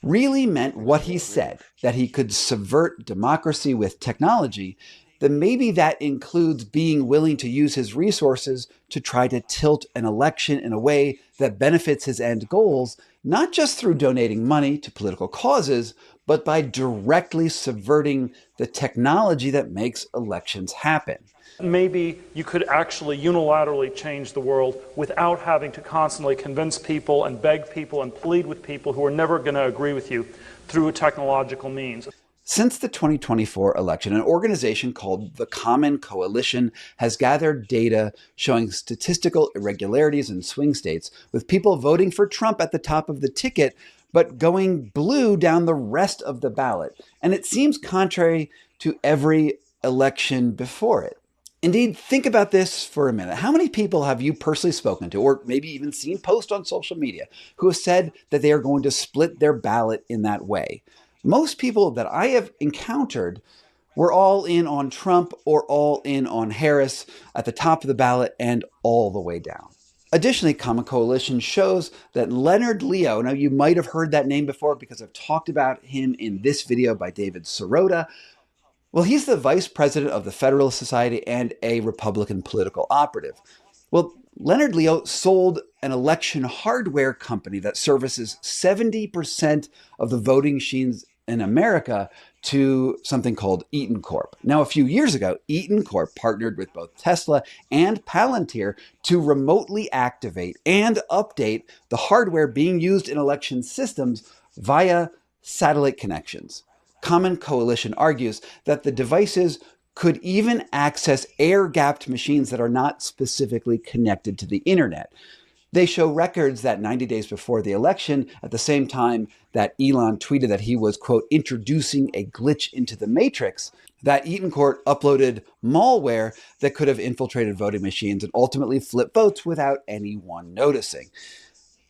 really meant what he said, that he could subvert democracy with technology, then maybe that includes being willing to use his resources to try to tilt an election in a way that benefits his end goals, not just through donating money to political causes, but by directly subverting the technology that makes elections happen. Maybe you could actually unilaterally change the world without having to constantly convince people and beg people and plead with people who are never going to agree with you through a technological means. Since the 2024 election, an organization called the Common Coalition has gathered data showing statistical irregularities in swing states, with people voting for Trump at the top of the ticket, but going blue down the rest of the ballot. And it seems contrary to every election before it. Indeed, think about this for a minute. How many people have you personally spoken to, or maybe even seen post on social media, who have said that they are going to split their ballot in that way? Most people that I have encountered were all in on Trump or all in on Harris at the top of the ballot and all the way down. Additionally, Common Coalition shows that Leonard Leo, now you might have heard that name before because I've talked about him in this video by David Sirota. Well, he's the vice president of the Federalist Society and a Republican political operative. Well, Leonard Leo sold an election hardware company that services 70% of the voting machines in America to something called Eaton Corp. Now, a few years ago, Eaton Corp partnered with both Tesla and Palantir to remotely activate and update the hardware being used in election systems via satellite connections. Common Coalition argues that the devices could even access air-gapped machines that are not specifically connected to the internet. They show records that 90 days before the election, at the same time that Elon tweeted that he was, quote, introducing a glitch into the matrix, that Eaton Corp uploaded malware that could have infiltrated voting machines and ultimately flipped votes without anyone noticing.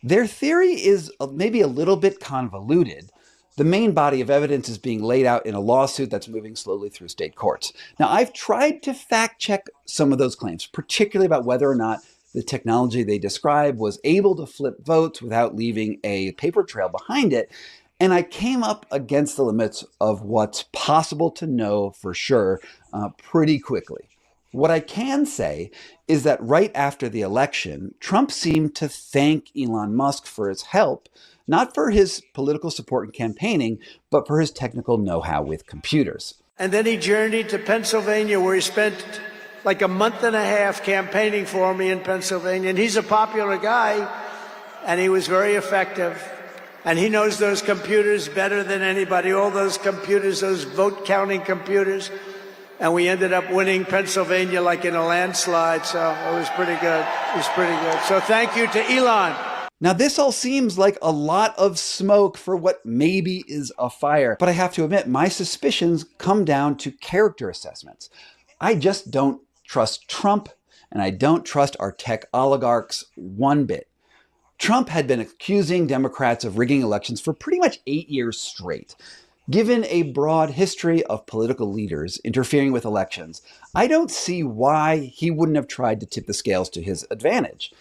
Their theory is maybe a little bit convoluted. The main body of evidence is being laid out in a lawsuit that's moving slowly through state courts. Now, I've tried to fact check some of those claims, particularly about whether or not the technology they describe was able to flip votes without leaving a paper trail behind it. And I came up against the limits of what's possible to know for sure pretty quickly. What I can say is that right after the election, Trump seemed to thank Elon Musk for his help, not for his political support and campaigning, but for his technical know-how with computers. And then he journeyed to Pennsylvania, where he spent like a month and a half campaigning for me in Pennsylvania. And he's a popular guy, and he was very effective. And he knows those computers better than anybody, all those computers, those vote-counting computers. And we ended up winning Pennsylvania like in a landslide, so it was pretty good. It was pretty good. So thank you to Elon. Now, this all seems like a lot of smoke for what maybe is a fire, but I have to admit, my suspicions come down to character assessments. I just don't trust Trump, and I don't trust our tech oligarchs one bit. Trump had been accusing Democrats of rigging elections for pretty much 8 years straight. Given a broad history of political leaders interfering with elections, I don't see why he wouldn't have tried to tip the scales to his advantage.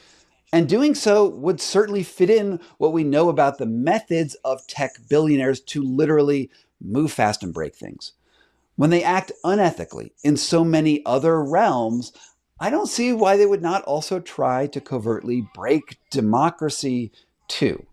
And doing so would certainly fit in what we know about the methods of tech billionaires to literally move fast and break things. When they act unethically in so many other realms, I don't see why they would not also try to covertly break democracy too.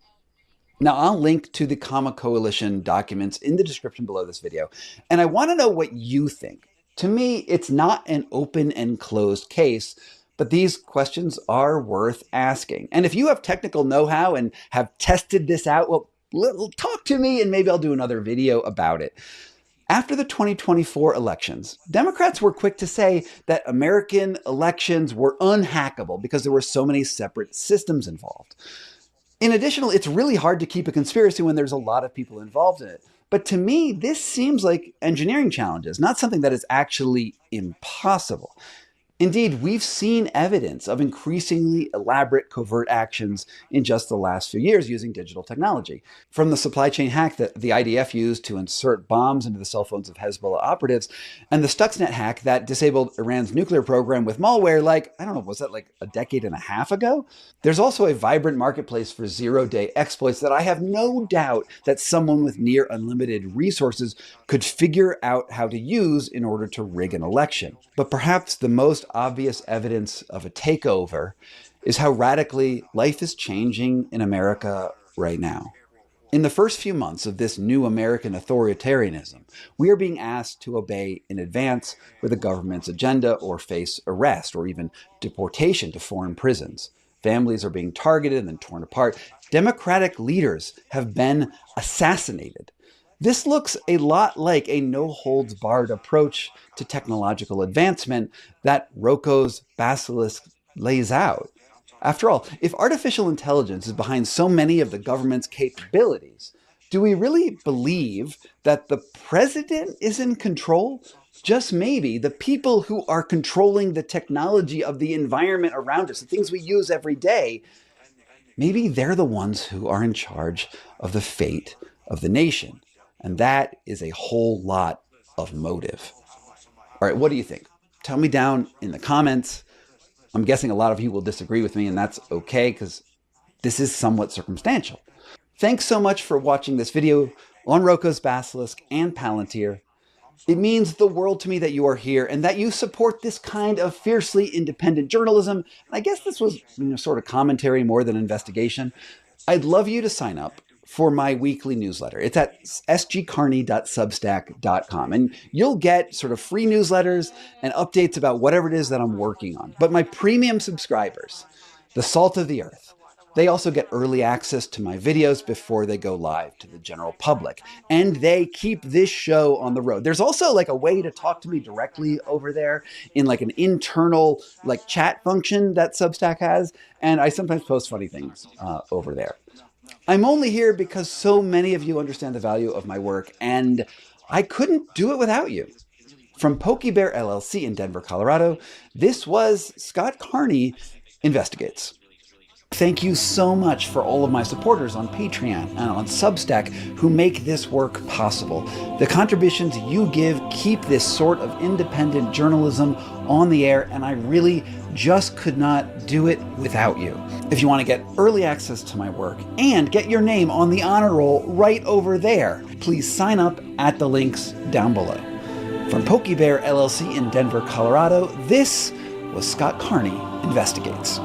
Now, I'll link to the Common Coalition documents in the description below this video, and I want to know what you think. To me, it's not an open and closed case, but these questions are worth asking. And if you have technical know-how and have tested this out, well, talk to me and maybe I'll do another video about it. After the 2024 elections, Democrats were quick to say that American elections were unhackable because there were so many separate systems involved. In addition, it's really hard to keep a conspiracy when there's a lot of people involved in it. But to me, this seems like engineering challenges, not something that is actually impossible. Indeed, we've seen evidence of increasingly elaborate covert actions in just the last few years using digital technology. From the supply chain hack that the IDF used to insert bombs into the cell phones of Hezbollah operatives, and the Stuxnet hack that disabled Iran's nuclear program with malware was that like a decade and a half ago? There's also a vibrant marketplace for zero-day exploits that I have no doubt that someone with near unlimited resources could figure out how to use in order to rig an election. But perhaps the most obvious evidence of a takeover is how radically life is changing in America right now. In the first few months of this new American authoritarianism, we are being asked to obey in advance with the government's agenda or face arrest or even deportation to foreign prisons. Families are being targeted and then torn apart. Democratic leaders have been assassinated. This looks a lot like a no-holds-barred approach to technological advancement that Rocco's basilisk lays out. After all, if artificial intelligence is behind so many of the government's capabilities, do we really believe that the president is in control? Just maybe the people who are controlling the technology of the environment around us, the things we use every day, maybe they're the ones who are in charge of the fate of the nation. And that is a whole lot of motive. All right, what do you think? Tell me down in the comments. I'm guessing a lot of you will disagree with me, and that's okay because this is somewhat circumstantial. Thanks so much for watching this video on Rocco's Basilisk and Palantir. It means the world to me that you are here and that you support this kind of fiercely independent journalism. And I guess this was sort of commentary more than investigation. I'd love you to sign up for my weekly newsletter. It's at sgcarney.substack.com. And you'll get sort of free newsletters and updates about whatever it is that I'm working on. But my premium subscribers, the salt of the earth, they also get early access to my videos before they go live to the general public. And they keep this show on the road. There's also like a way to talk to me directly over there in like an internal like chat function that Substack has. And I sometimes post funny things over there. I'm only here because so many of you understand the value of my work, and I couldn't do it without you. From Pokey Bear LLC in Denver, Colorado, this was Scott Carney Investigates. Thank you so much for all of my supporters on Patreon and on Substack who make this work possible. The contributions you give keep this sort of independent journalism on the air, and I really just could not do it without you. If you want to get early access to my work and get your name on the honor roll right over there, please sign up at the links down below. From Pokey Bear LLC in Denver, Colorado, this was Scott Carney Investigates.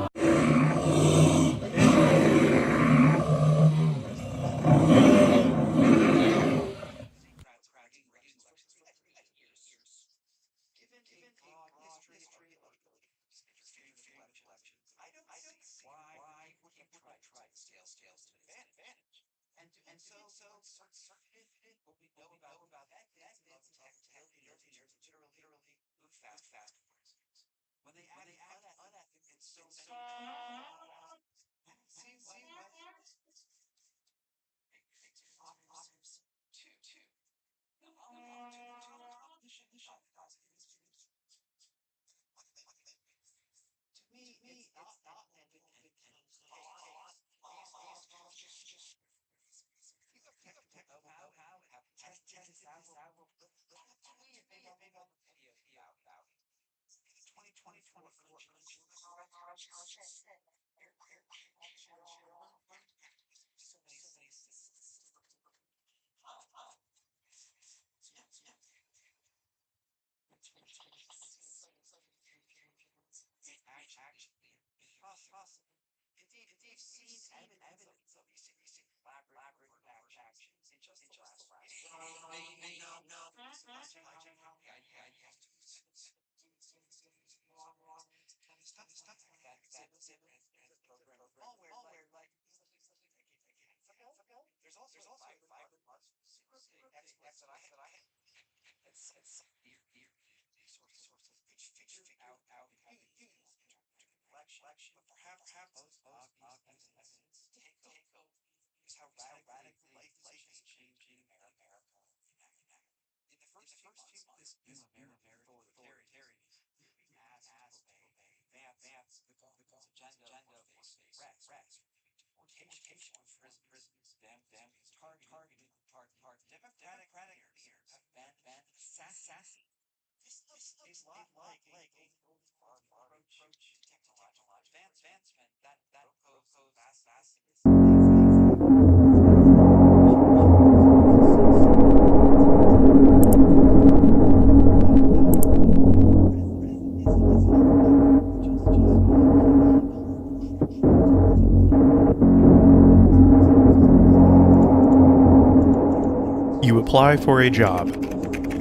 You apply for a job,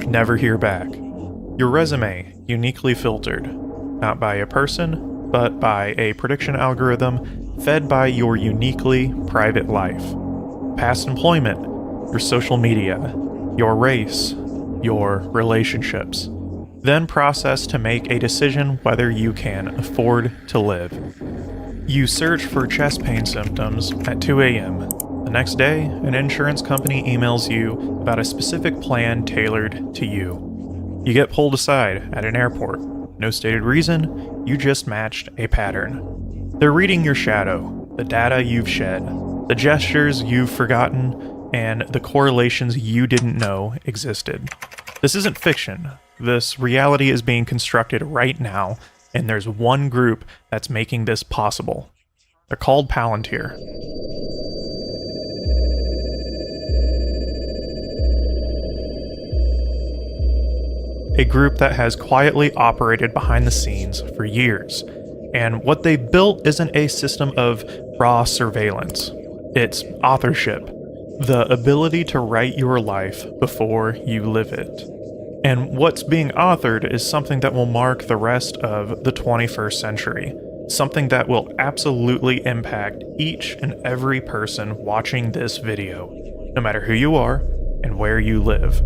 never hear back. Your resume uniquely filtered, not by a person, but by a prediction algorithm fed by your uniquely private life. Past employment, your social media, your race, your relationships. Then processed to make a decision whether you can afford to live. You search for chest pain symptoms at 2 a.m. The next day, an insurance company emails you about a specific plan tailored to you. You get pulled aside at an airport. No stated reason, you just matched a pattern. They're reading your shadow, the data you've shed, the gestures you've forgotten, and the correlations you didn't know existed. This isn't fiction. This reality is being constructed right now, and there's one group that's making this possible. They're called Palantir. A group that has quietly operated behind the scenes for years. And what they've built isn't a system of raw surveillance. It's authorship. The ability to write your life before you live it. And what's being authored is something that will mark the rest of the 21st century. Something that will absolutely impact each and every person watching this video, no matter who you are and where you live.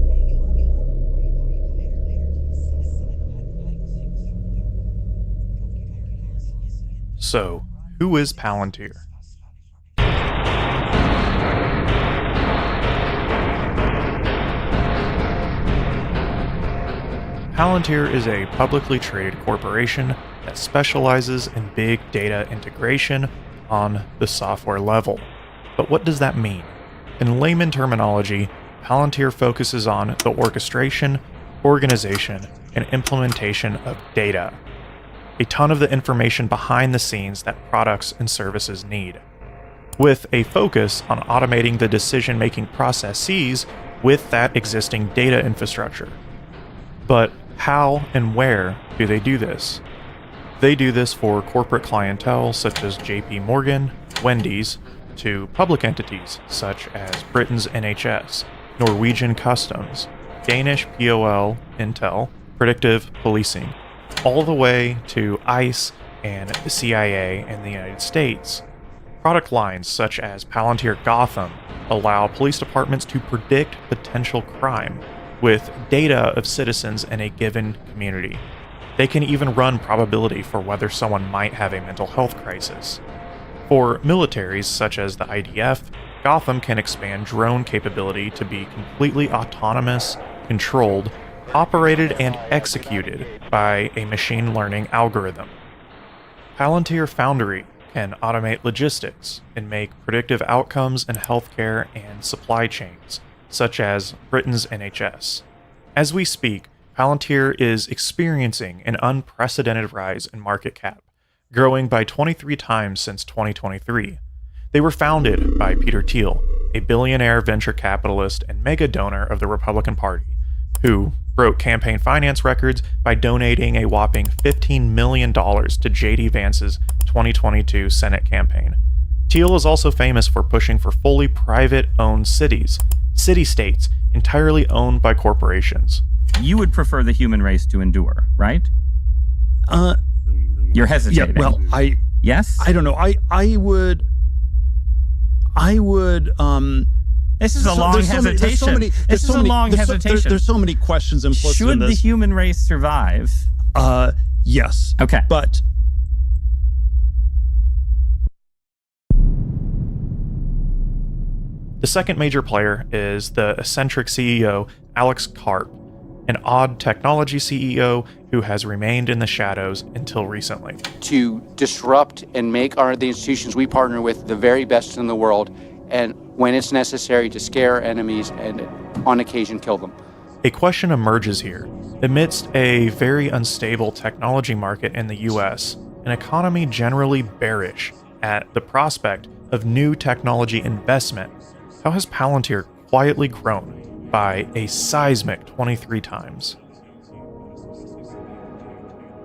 So, who is Palantir? Palantir is a publicly traded corporation that specializes in big data integration on the software level. But what does that mean? In layman terminology, Palantir focuses on the orchestration, organization, and implementation of data. A ton of the information behind the scenes that products and services need, with a focus on automating the decision-making processes with that existing data infrastructure. But how and where do they do this? They do this for corporate clientele such as JP Morgan, Wendy's, to public entities such as Britain's NHS, Norwegian Customs, Danish POL, Intel, Predictive Policing, all the way to ICE and the CIA in the United States. Product lines such as Palantir Gotham allow police departments to predict potential crime with data of citizens in a given community. They can even run probability for whether someone might have a mental health crisis. For militaries such as the IDF, Gotham can expand drone capability to be completely autonomous, controlled, operated and executed by a machine learning algorithm. Palantir Foundry can automate logistics and make predictive outcomes in healthcare and supply chains, such as Britain's NHS. As we speak, Palantir is experiencing an unprecedented rise in market cap, growing by 23 times since 2023. They were founded by Peter Thiel, a billionaire venture capitalist and mega donor of the Republican Party, who broke campaign finance records by donating a whopping $15 million to J.D. Vance's 2022 Senate campaign. Thiel is also famous for pushing for fully private-owned cities, city-states entirely owned by corporations. You would prefer the human race to endure, right? You're hesitating. Yeah, well, yes? I don't know. I would This is a long hesitation. This is a long hesitation. There's so many questions implicit in Should this. the human race survive? Yes. Okay. But the second major player is the eccentric CEO Alex Karp, an odd technology CEO who has remained in the shadows until recently. To disrupt and make the institutions we partner with the very best in the world, and when it's necessary, to scare enemies and on occasion kill them. A question emerges here. Amidst a very unstable technology market in the US, an economy generally bearish at the prospect of new technology investment, how has Palantir quietly grown by a seismic 23 times?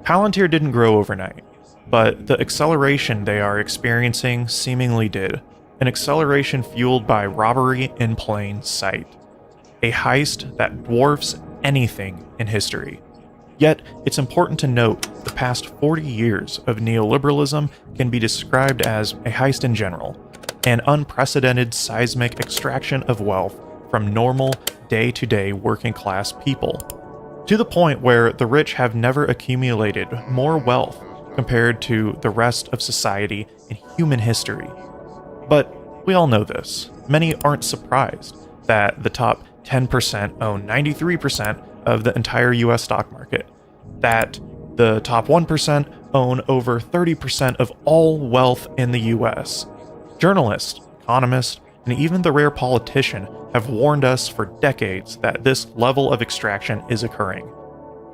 Palantir didn't grow overnight, but the acceleration they are experiencing seemingly did. An acceleration fueled by robbery in plain sight. A heist that dwarfs anything in history. Yet, it's important to note the past 40 years of neoliberalism can be described as a heist in general, an unprecedented seismic extraction of wealth from normal, day-to-day working-class people, to the point where the rich have never accumulated more wealth compared to the rest of society in human history. But we all know this. Many aren't surprised that the top 10% own 93% of the entire US stock market, that the top 1% own over 30% of all wealth in the US. Journalists, economists, and even the rare politician have warned us for decades that this level of extraction is occurring.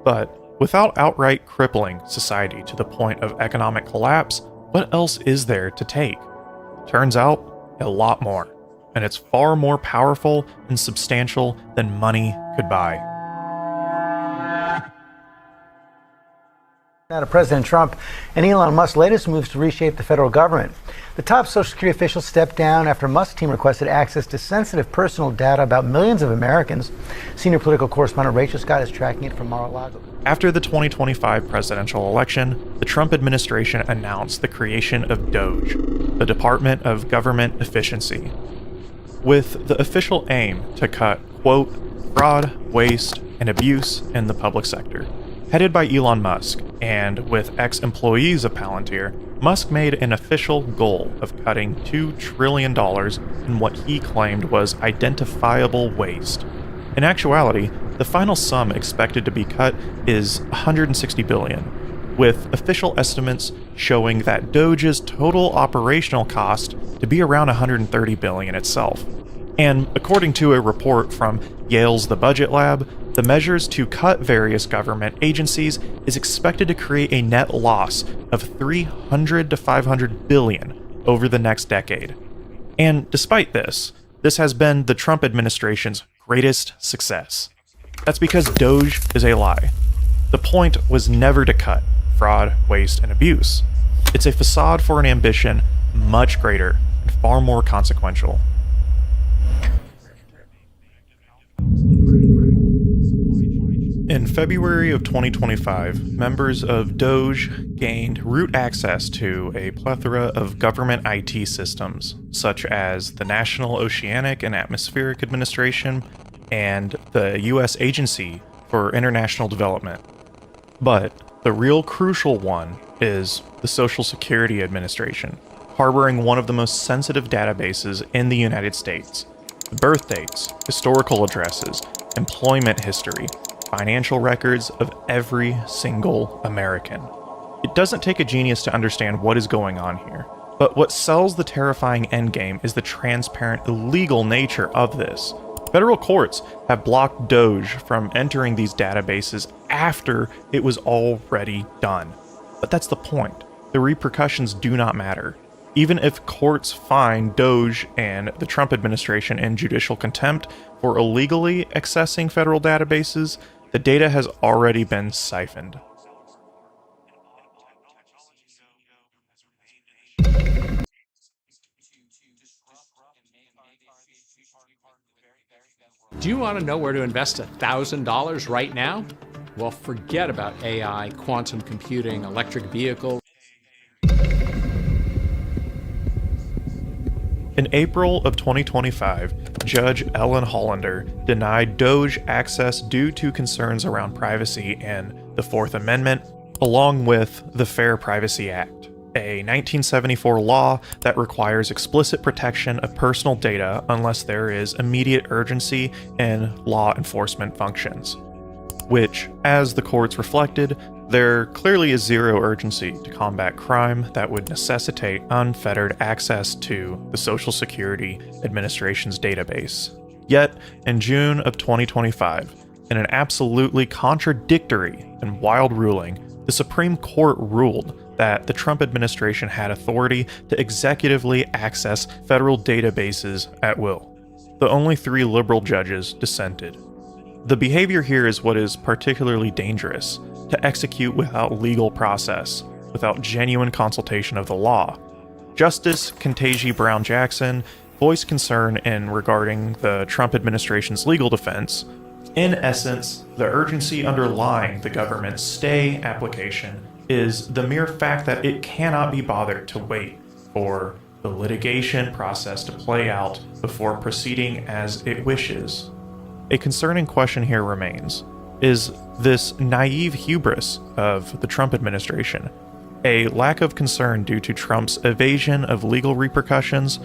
But without outright crippling society to the point of economic collapse, what else is there to take? Turns out, a lot more. And it's far more powerful and substantial than money could buy. Now to President Trump and Elon Musk's latest moves to reshape the federal government. The top Social Security official stepped down after Musk's team requested access to sensitive personal data about millions of Americans. Senior political correspondent Rachel Scott is tracking it from Mar-a-Lago. After the 2025 presidential election, the Trump administration announced the creation of DOGE, the Department of Government Efficiency, with the official aim to cut, quote, fraud, waste, and abuse in the public sector. Headed by Elon Musk, and with ex-employees of Palantir, Musk made an official goal of cutting $2 trillion in what he claimed was identifiable waste. In actuality, the final sum expected to be cut is $160 billion, with official estimates showing that DOGE's total operational cost to be around $130 billion itself. And according to a report from Yale's The Budget Lab, the measures to cut various government agencies is expected to create a net loss of $300 to $500 billion over the next decade. And despite this has been the Trump administration's greatest success. That's because DOGE is a lie. The point was never to cut fraud, waste, and abuse. It's a facade for an ambition much greater and far more consequential. In February of 2025, members of DOGE gained root access to a plethora of government IT systems, such as the National Oceanic and Atmospheric Administration and the U.S. Agency for International Development. But the real crucial one is the Social Security Administration, harboring one of the most sensitive databases in the United States. Birth dates, historical addresses, employment history, financial records of every single American. It doesn't take a genius to understand what is going on here, but what sells the terrifying endgame is the transparent, illegal nature of this. Federal courts have blocked DOGE from entering these databases after it was already done. But that's the point. The repercussions do not matter. Even if courts find DOGE and the Trump administration in judicial contempt for illegally accessing federal databases, the data has already been siphoned. Do you want to know where to invest $1,000 right now? Well, forget about AI, quantum computing, electric vehicles. In April of 2025, Judge Ellen Hollander denied Doge access due to concerns around privacy and the Fourth Amendment, along with the Fair Privacy Act, a 1974 law that requires explicit protection of personal data unless there is immediate urgency in law enforcement functions. Which, as the courts reflected, there clearly is zero urgency to combat crime that would necessitate unfettered access to the Social Security Administration's database. Yet, in June of 2025, in an absolutely contradictory and wild ruling, the Supreme Court ruled that the Trump administration had authority to executively access federal databases at will. The only 3 liberal judges dissented. The behavior here is what is particularly dangerous, to execute without legal process, without genuine consultation of the law. Justice Ketanji Brown Jackson voiced concern in regarding the Trump administration's legal defense. In essence, the urgency underlying the government's stay application is the mere fact that it cannot be bothered to wait for the litigation process to play out before proceeding as it wishes. A concerning question here remains. Is this naive hubris of the Trump administration a lack of concern due to Trump's evasion of legal repercussions,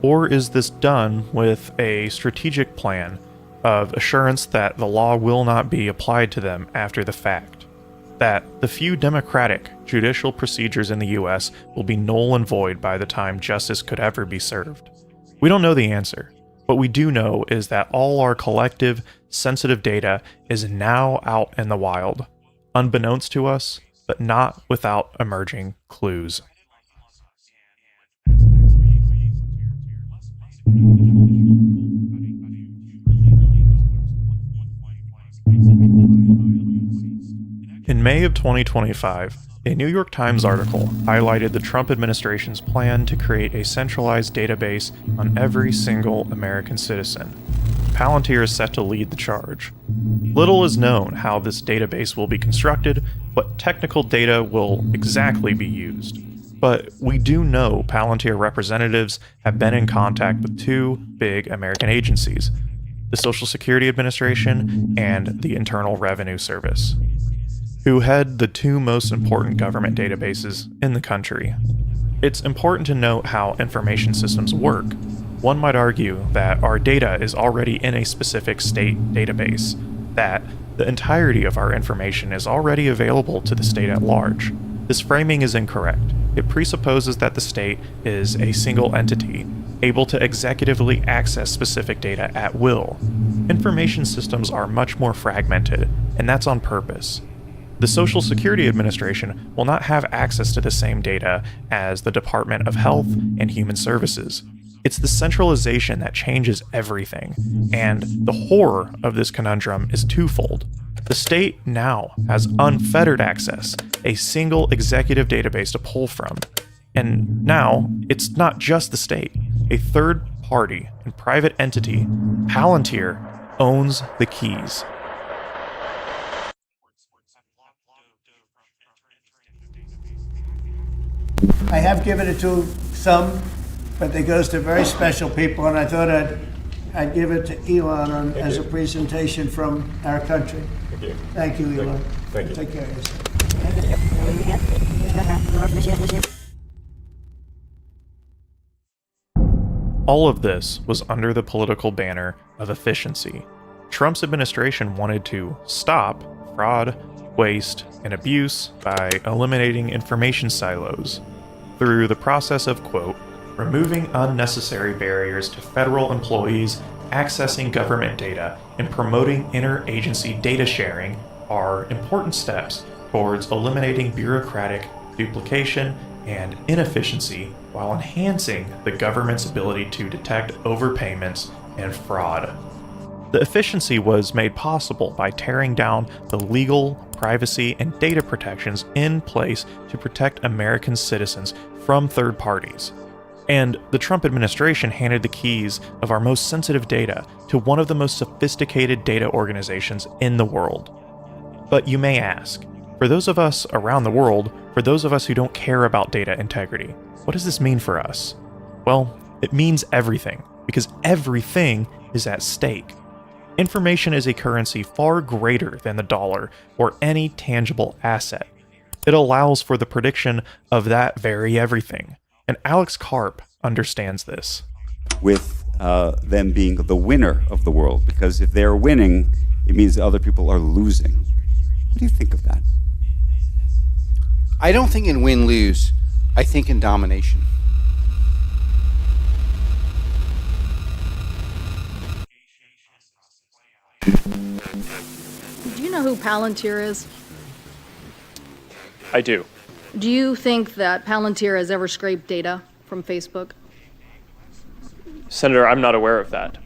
or is this done with a strategic plan of assurance that the law will not be applied to them after the fact? That the few democratic judicial procedures in the US will be null and void by the time justice could ever be served? We don't know the answer. What we do know is that all our collective, sensitive data is now out in the wild, unbeknownst to us, but not without emerging clues. In May of 2025, a New York Times article highlighted the Trump administration's plan to create a centralized database on every single American citizen. Palantir is set to lead the charge. Little is known how this database will be constructed, what technical data will exactly be used. But we do know Palantir representatives have been in contact with 2 big American agencies, the Social Security Administration and the Internal Revenue Service, who head the 2 most important government databases in the country. It's important to note how information systems work. One might argue that our data is already in a specific state database, that the entirety of our information is already available to the state at large. This framing is incorrect. It presupposes that the state is a single entity, able to executively access specific data at will. Information systems are much more fragmented, and that's on purpose. The Social Security Administration will not have access to the same data as the Department of Health and Human Services. It's the centralization that changes everything, and the horror of this conundrum is twofold. The state now has unfettered access, a single executive database to pull from. And now, it's not just the state. A third party and private entity, Palantir, owns the keys. I have given it to some, but it goes to very special people, and I thought I'd give it to Elon as a presentation from our country. Thank you. Thank you, Elon. Thank you. Take care of yourself. All of this was under the political banner of efficiency. Trump's administration wanted to stop fraud, waste, and abuse by eliminating information silos through the process of, quote, removing unnecessary barriers to federal employees accessing government data and promoting interagency data sharing are important steps towards eliminating bureaucratic duplication and inefficiency while enhancing the government's ability to detect overpayments and fraud. The efficiency was made possible by tearing down the legal, privacy, and data protections in place to protect American citizens from third parties. And the Trump administration handed the keys of our most sensitive data to one of the most sophisticated data organizations in the world. But you may ask, for those of us around the world, for those of us who don't care about data integrity, what does this mean for us? Well, It means everything, because everything is at stake. Information is a currency far greater than the dollar or any tangible asset. It allows for the prediction of that very everything, and Alex Karp understands this. With them being the winner of the world, because if they're winning, it means other people are losing. What do you think of that? I don't think in win-lose. I think in domination. Do you know who Palantir is? I do. Do you think that Palantir has ever scraped data from Facebook? Senator, I'm not aware of that.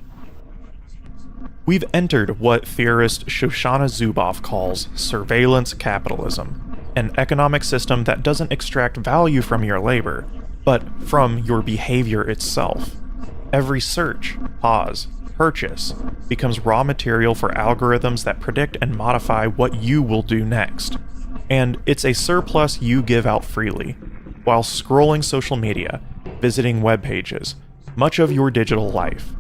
We've entered what theorist Shoshana Zuboff calls surveillance capitalism, an economic system that doesn't extract value from your labor, but from your behavior itself. Every search, pause, purchase becomes raw material for algorithms that predict and modify what you will do next. And it's a surplus you give out freely, while scrolling social media, visiting web pages, much of your digital life.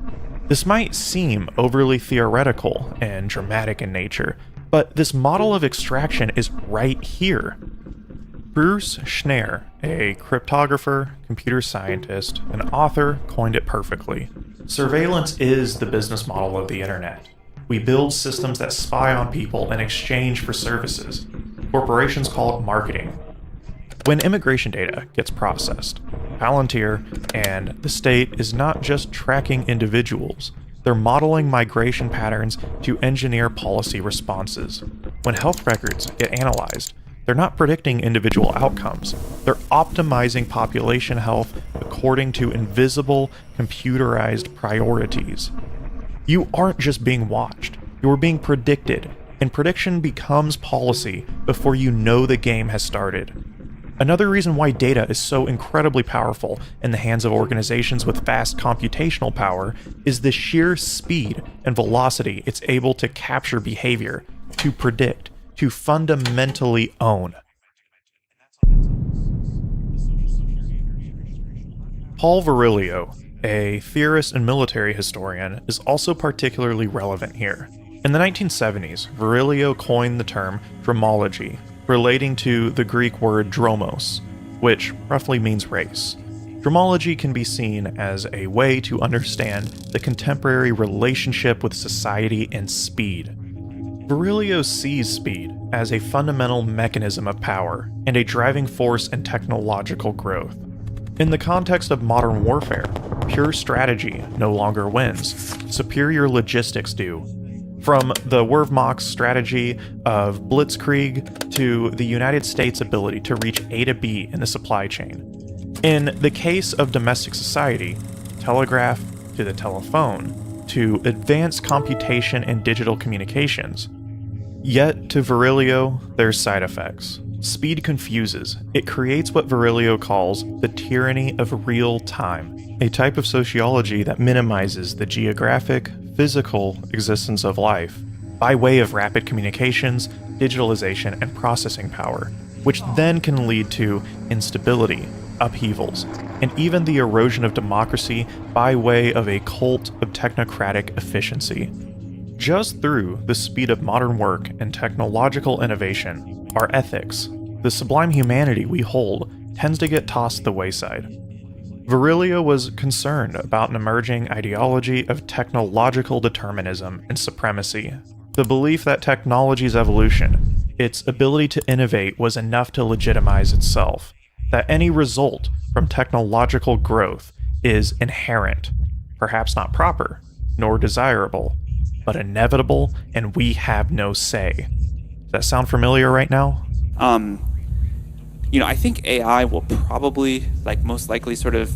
This might seem overly theoretical and dramatic in nature, but this model of extraction is right here. Bruce Schneier, a cryptographer, computer scientist, and author, coined it perfectly. Surveillance is the business model of the internet. We build systems that spy on people in exchange for services. Corporations call it marketing. When immigration data gets processed, Palantir and the state is not just tracking individuals, they're modeling migration patterns to engineer policy responses. When health records get analyzed, they're not predicting individual outcomes, they're optimizing population health according to invisible, computerized priorities. You aren't just being watched, you're being predicted, and prediction becomes policy before you know the game has started. Another reason why data is so incredibly powerful in the hands of organizations with vast computational power is the sheer speed and velocity it's able to capture behavior, to predict, to fundamentally own. Paul Virilio, a theorist and military historian, is also particularly relevant here. In the 1970s, Virilio coined the term dromology, relating to the Greek word dromos, which roughly means race. Dromology can be seen as a way to understand the contemporary relationship with society and speed. Virilio sees speed as a fundamental mechanism of power and a driving force in technological growth. In the context of modern warfare, pure strategy no longer wins, superior logistics do. From the Wehrmacht's strategy of blitzkrieg to the United States' ability to reach A to B in the supply chain. In the case of domestic society, telegraph to the telephone, to advanced computation and digital communications. Yet, to Virilio, there's side effects. Speed confuses. It creates what Virilio calls the tyranny of real time, a type of sociology that minimizes the geographic, physical existence of life by way of rapid communications, digitalization, and processing power, which then can lead to instability, upheavals, and even the erosion of democracy by way of a cult of technocratic efficiency. Just through the speed of modern work and technological innovation, our ethics, the sublime humanity we hold, tends to get tossed to the wayside. Virilio was concerned about an emerging ideology of technological determinism and supremacy. The belief that technology's evolution, its ability to innovate, was enough to legitimize itself. That any result from technological growth is inherent, perhaps not proper, nor desirable, but inevitable, and we have no say. Does that sound familiar right now? I think AI will probably, most likely sort of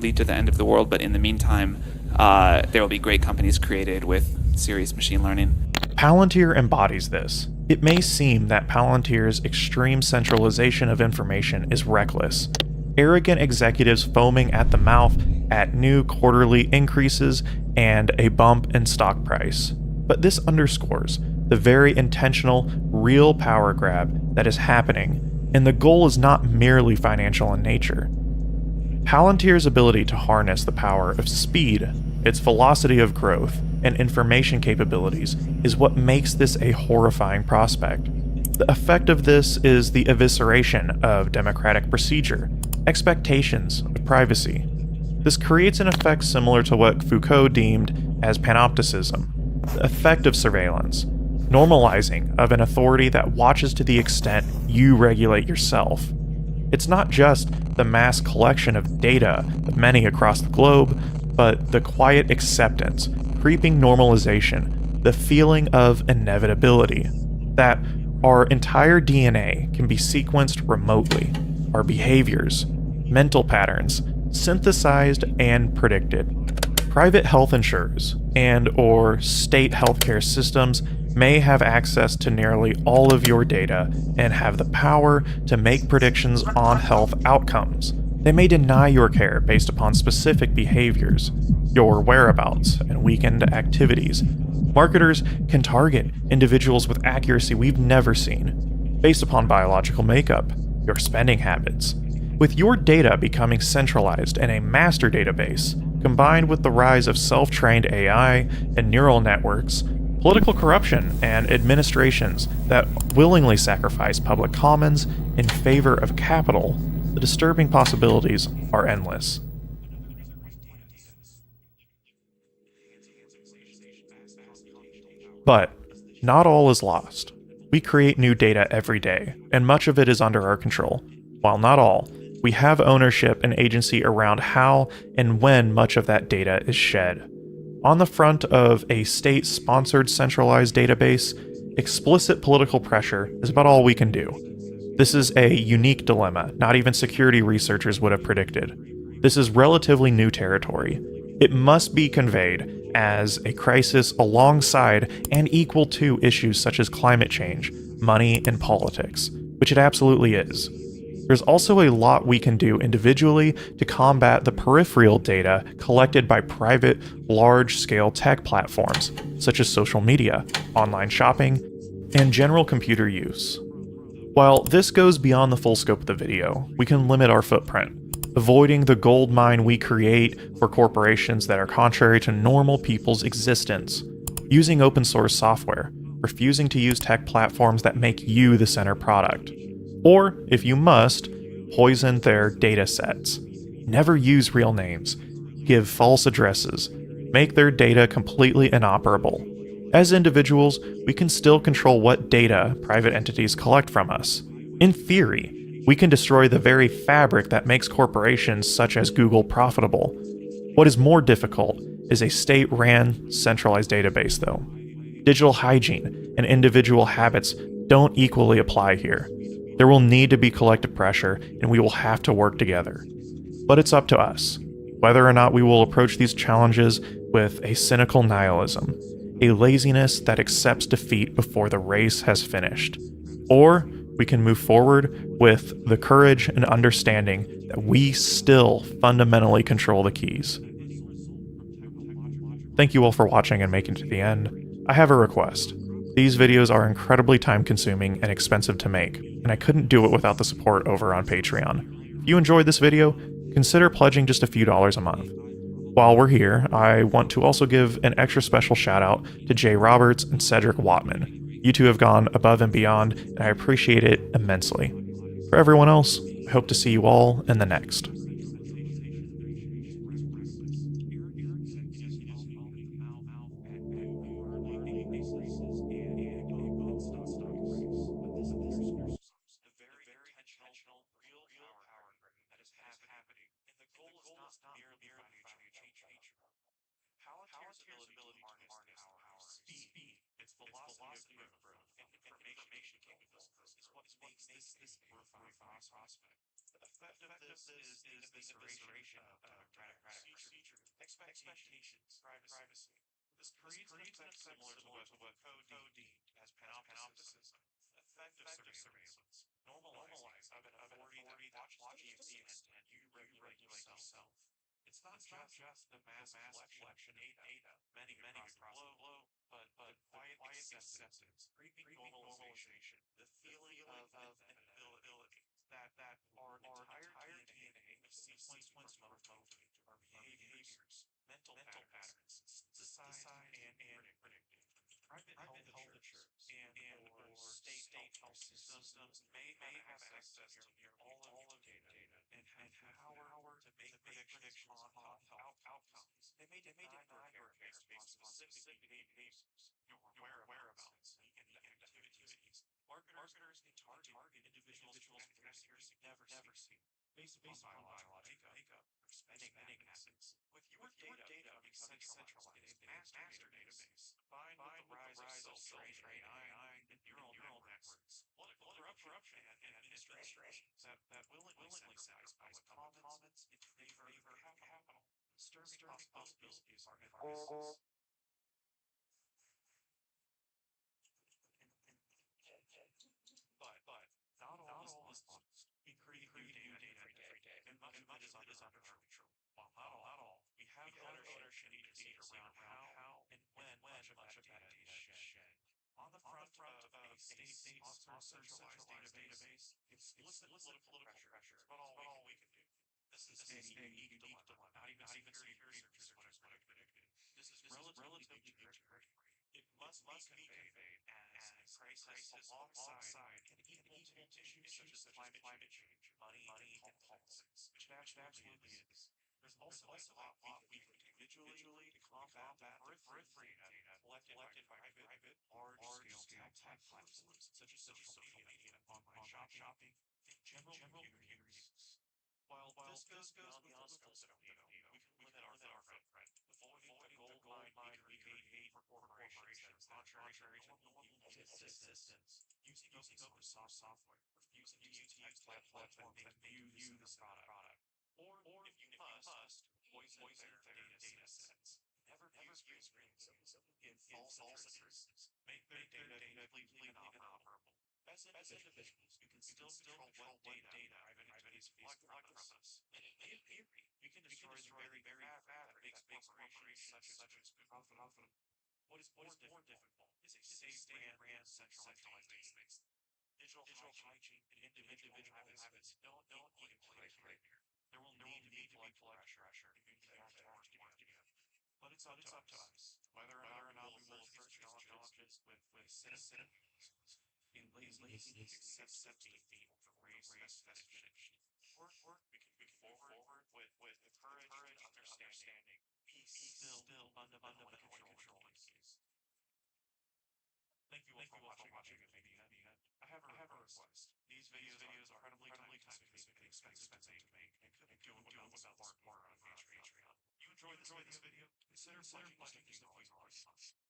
lead to the end of the world, but in the meantime, there will be great companies created with serious machine learning. Palantir embodies this. It may seem that Palantir's extreme centralization of information is reckless. Arrogant executives foaming at the mouth at new quarterly increases and a bump in stock price. But this underscores the very intentional, real power grab that is happening, and the goal is not merely financial in nature. Palantir's ability to harness the power of speed, its velocity of growth, and information capabilities is what makes this a horrifying prospect. The effect of this is the evisceration of democratic procedure, expectations of privacy. This creates an effect similar to what Foucault deemed as panopticism, the effect of surveillance, normalizing of an authority that watches to the extent you regulate yourself. It's not just the mass collection of data of many across the globe, but the quiet acceptance, creeping normalization, the feeling of inevitability, that our entire DNA can be sequenced remotely, our behaviors, mental patterns, synthesized and predicted. Private health insurers and/or state healthcare systems may have access to nearly all of your data and have the power to make predictions on health outcomes. They may deny your care based upon specific behaviors, your whereabouts, and weekend activities. Marketers can target individuals with accuracy we've never seen, based upon biological makeup, your spending habits. With your data becoming centralized in a master database, combined with the rise of self-trained AI and neural networks, political corruption, and administrations that willingly sacrifice public commons in favor of capital, the disturbing possibilities are endless. But not all is lost. We create new data every day, and much of it is under our control. While not all, we have ownership and agency around how and when much of that data is shed. On the front of a state-sponsored centralized database, explicit political pressure is about all we can do. This is a unique dilemma not even security researchers would have predicted. This is relatively new territory. It must be conveyed as a crisis alongside and equal to issues such as climate change, money, and politics, which it absolutely is. There's also a lot we can do individually to combat the peripheral data collected by private, large-scale tech platforms, such as social media, online shopping, and general computer use. While this goes beyond the full scope of the video, we can limit our footprint, avoiding the gold mine we create for corporations that are contrary to normal people's existence, using open source software, refusing to use tech platforms that make you the center product. Or, if you must, poison their data sets. Never use real names. Give false addresses. Make their data completely inoperable. As individuals, we can still control what data private entities collect from us. In theory, we can destroy the very fabric that makes corporations such as Google profitable. What is more difficult is a state-ran, centralized database, though. Digital hygiene and individual habits don't equally apply here. There will need to be collective pressure, and we will have to work together. But it's up to us, whether or not we will approach these challenges with a cynical nihilism, a laziness that accepts defeat before the race has finished. Or we can move forward with the courage and understanding that we still fundamentally control the keys. Thank you all for watching and making it to the end. I have a request. These videos are incredibly time-consuming and expensive to make, and I couldn't do it without the support over on Patreon. If you enjoyed this video, consider pledging just a few dollars a month. While we're here, I want to also give an extra special shout out to Jay Roberts and Cedric Watman. You two have gone above and beyond, and I appreciate it immensely. For everyone else, I hope to see you all in the next. Expectations, privacy. This creates an effect similar to what Foucault deemed as panopticism, effective surveillance, normalizing of an authority that watches to the extent you regulate yourself. It's not just the mass collection of data, many across the globe, but quiet acceptance, creeping normalization, the feeling of inevitability, that our entire DNA is sequence of our behaviors, mental patterns, decide and predict. Private health insurance and or state health systems may have access to all of your data and have power to make predictions on health outcomes. They may deny your care based on specific behaviors, your whereabouts, and activities. Marketers can target individuals for behaviors you've never seen, based upon biological makeup or spending habits. With your data becoming centralized in a master database, combined with the rise of self-trained AI and neural networks, political corruption and administrations that willingly sacrifice public comments in favor of capital, disturbing possibilities are risks. But not all is lost. We create new data every day, and much of it is under our control. While not all, we have ownership agency around how and when much of that data is shed. On the front of a state-sponsored centralized database, explicit political pressure is about all we can do. This is a unique dilemma. Not even security researchers would have predicted. This is relatively new. It must be conveyed as a crisis alongside and equal to issues such as climate change, money and politics, which it absolutely is. There's also a lot we can do individually to combat peripheral data collected by private, large-scale tech platforms such as social media, online shopping, and general computer use. While this goes beyond the scope of data, we can limit our footprint, avoiding the gold mine we create for corporations that are contrary to normal existence, using open source software, refusing to use platforms that make use the product, or if you must, poison their data sets. Never use screens in false addresses. Make their data completely inoperable. As individuals, you can still control what data private entities collect from us. And in theory, you can destroy the very fabric that makes corporations such as profitable. What is more difficult is a safe brand centralized database. Digital hygiene and individual habits don't equally play here. There will need to be political pressure to be together. But it's up to us whether or not we will first challenges with citizens in lazy accept defeat for race that's finished. Work we can move forward with courage and understanding. Peace still fundamental control is. Thank you all for watching the video. I have a request. These videos are incredibly time-consuming and expensive to make, and couldn't do without the support on Patreon. You enjoyed this video? Consider pledging just a few dollars.